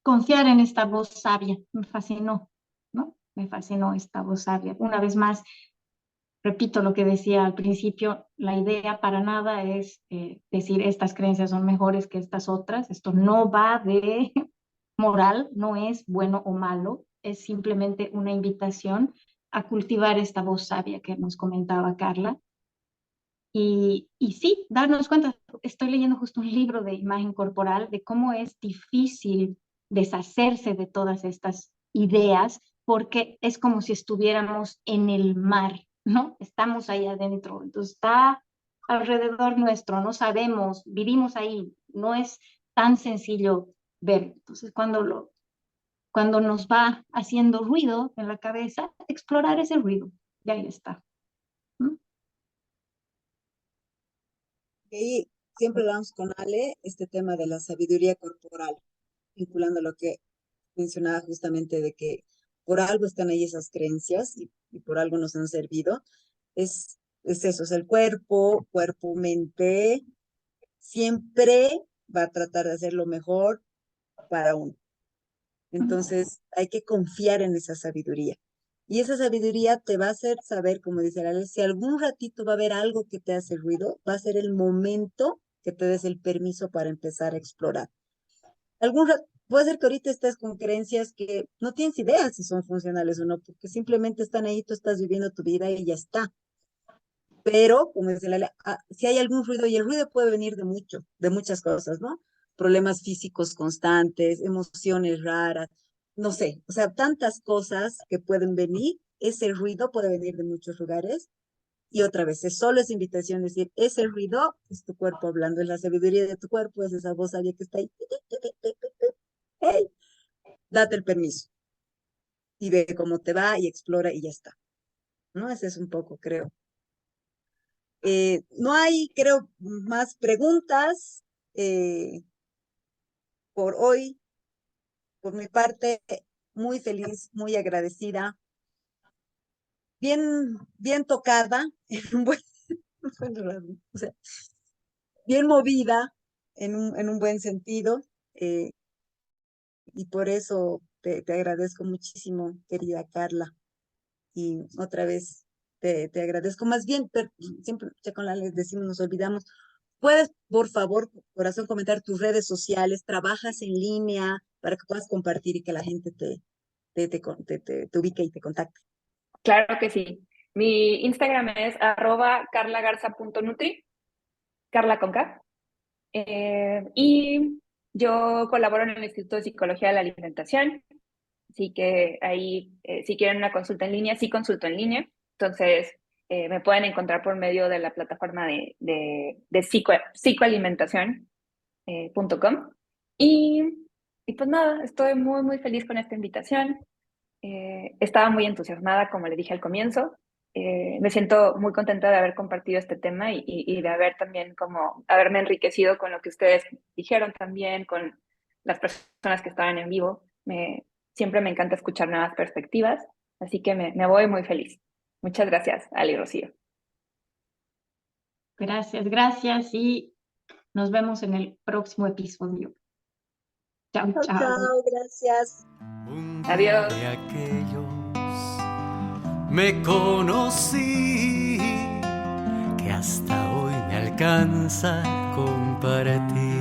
confiar en esta voz sabia, me fascinó, ¿no? Me fascinó esta voz sabia. Una vez más, repito lo que decía al principio, la idea para nada es decir estas creencias son mejores que estas otras. Esto no va de moral, no es bueno o malo, es simplemente una invitación a cultivar esta voz sabia que nos comentaba Carla. Y sí, darnos cuenta, estoy leyendo justo un libro de imagen corporal, de cómo es difícil deshacerse de todas estas ideas, porque es como si estuviéramos en el mar, ¿no? Estamos ahí adentro, entonces está alrededor nuestro, no sabemos, vivimos ahí, no es tan sencillo ver. Entonces, cuando nos va haciendo ruido en la cabeza, explorar ese ruido, y ahí está. ¿No? Y siempre hablamos con Ale este tema de la sabiduría corporal, vinculando lo que mencionaba justamente de que por algo están ahí esas creencias y por algo nos han servido. Es eso, es el cuerpo, mente, siempre va a tratar de hacer lo mejor para uno. Entonces hay que confiar en esa sabiduría. Y esa sabiduría te va a hacer saber, como dice la ley, si algún ratito va a haber algo que te hace ruido, va a ser el momento que te des el permiso para empezar a explorar. Puede ser que ahorita estés con creencias que no tienes idea si son funcionales o no, porque simplemente están ahí, tú estás viviendo tu vida y ya está. Pero, como dice la ley, si hay algún ruido, y el ruido puede venir de muchas cosas, ¿no? Problemas físicos constantes, emociones raras, no sé, o sea, tantas cosas que pueden venir, ese ruido puede venir de muchos lugares. Y otra vez, es solo esa invitación, decir, ese ruido es tu cuerpo hablando, es la sabiduría de tu cuerpo, es esa voz sabia que está ahí. Hey, date el permiso y ve cómo te va y explora y ya está. ¿No? Ese es un poco, creo. No hay, creo, más preguntas por hoy. Por mi parte, muy feliz, muy agradecida, bien tocada, en un buen, o sea, bien movida en un buen sentido. eh, y por eso te agradezco muchísimo, querida Carla. Y otra vez te agradezco. Más bien, siempre ya con la les decimos, nos olvidamos. puedes, por favor, corazón, comentar tus redes sociales, trabajas en línea para que puedas compartir y que la gente te ubique y te contacte. Claro que sí. Mi Instagram es @carlagarza.nutri, Carla con K. Y yo colaboro en el Instituto de Psicología de la Alimentación, así que ahí, si quieren una consulta en línea, sí consulto en línea. Entonces, me pueden encontrar por medio de la plataforma de psicoalimentación.com. Y pues nada, estoy muy, muy feliz con esta invitación. Estaba muy entusiasmada, como le dije al comienzo. Me siento muy contenta de haber compartido este tema y de haber también como haberme enriquecido con lo que ustedes dijeron también, con las personas que estaban en vivo. Siempre me encanta escuchar nuevas perspectivas, así que me voy muy feliz. Muchas gracias, Ale y Rocío. Gracias, gracias y nos vemos en el próximo episodio. Chao, Chao, chao. chao, gracias. Un día Adiós. de aquellos me conocí que hasta hoy me alcanza a compartir.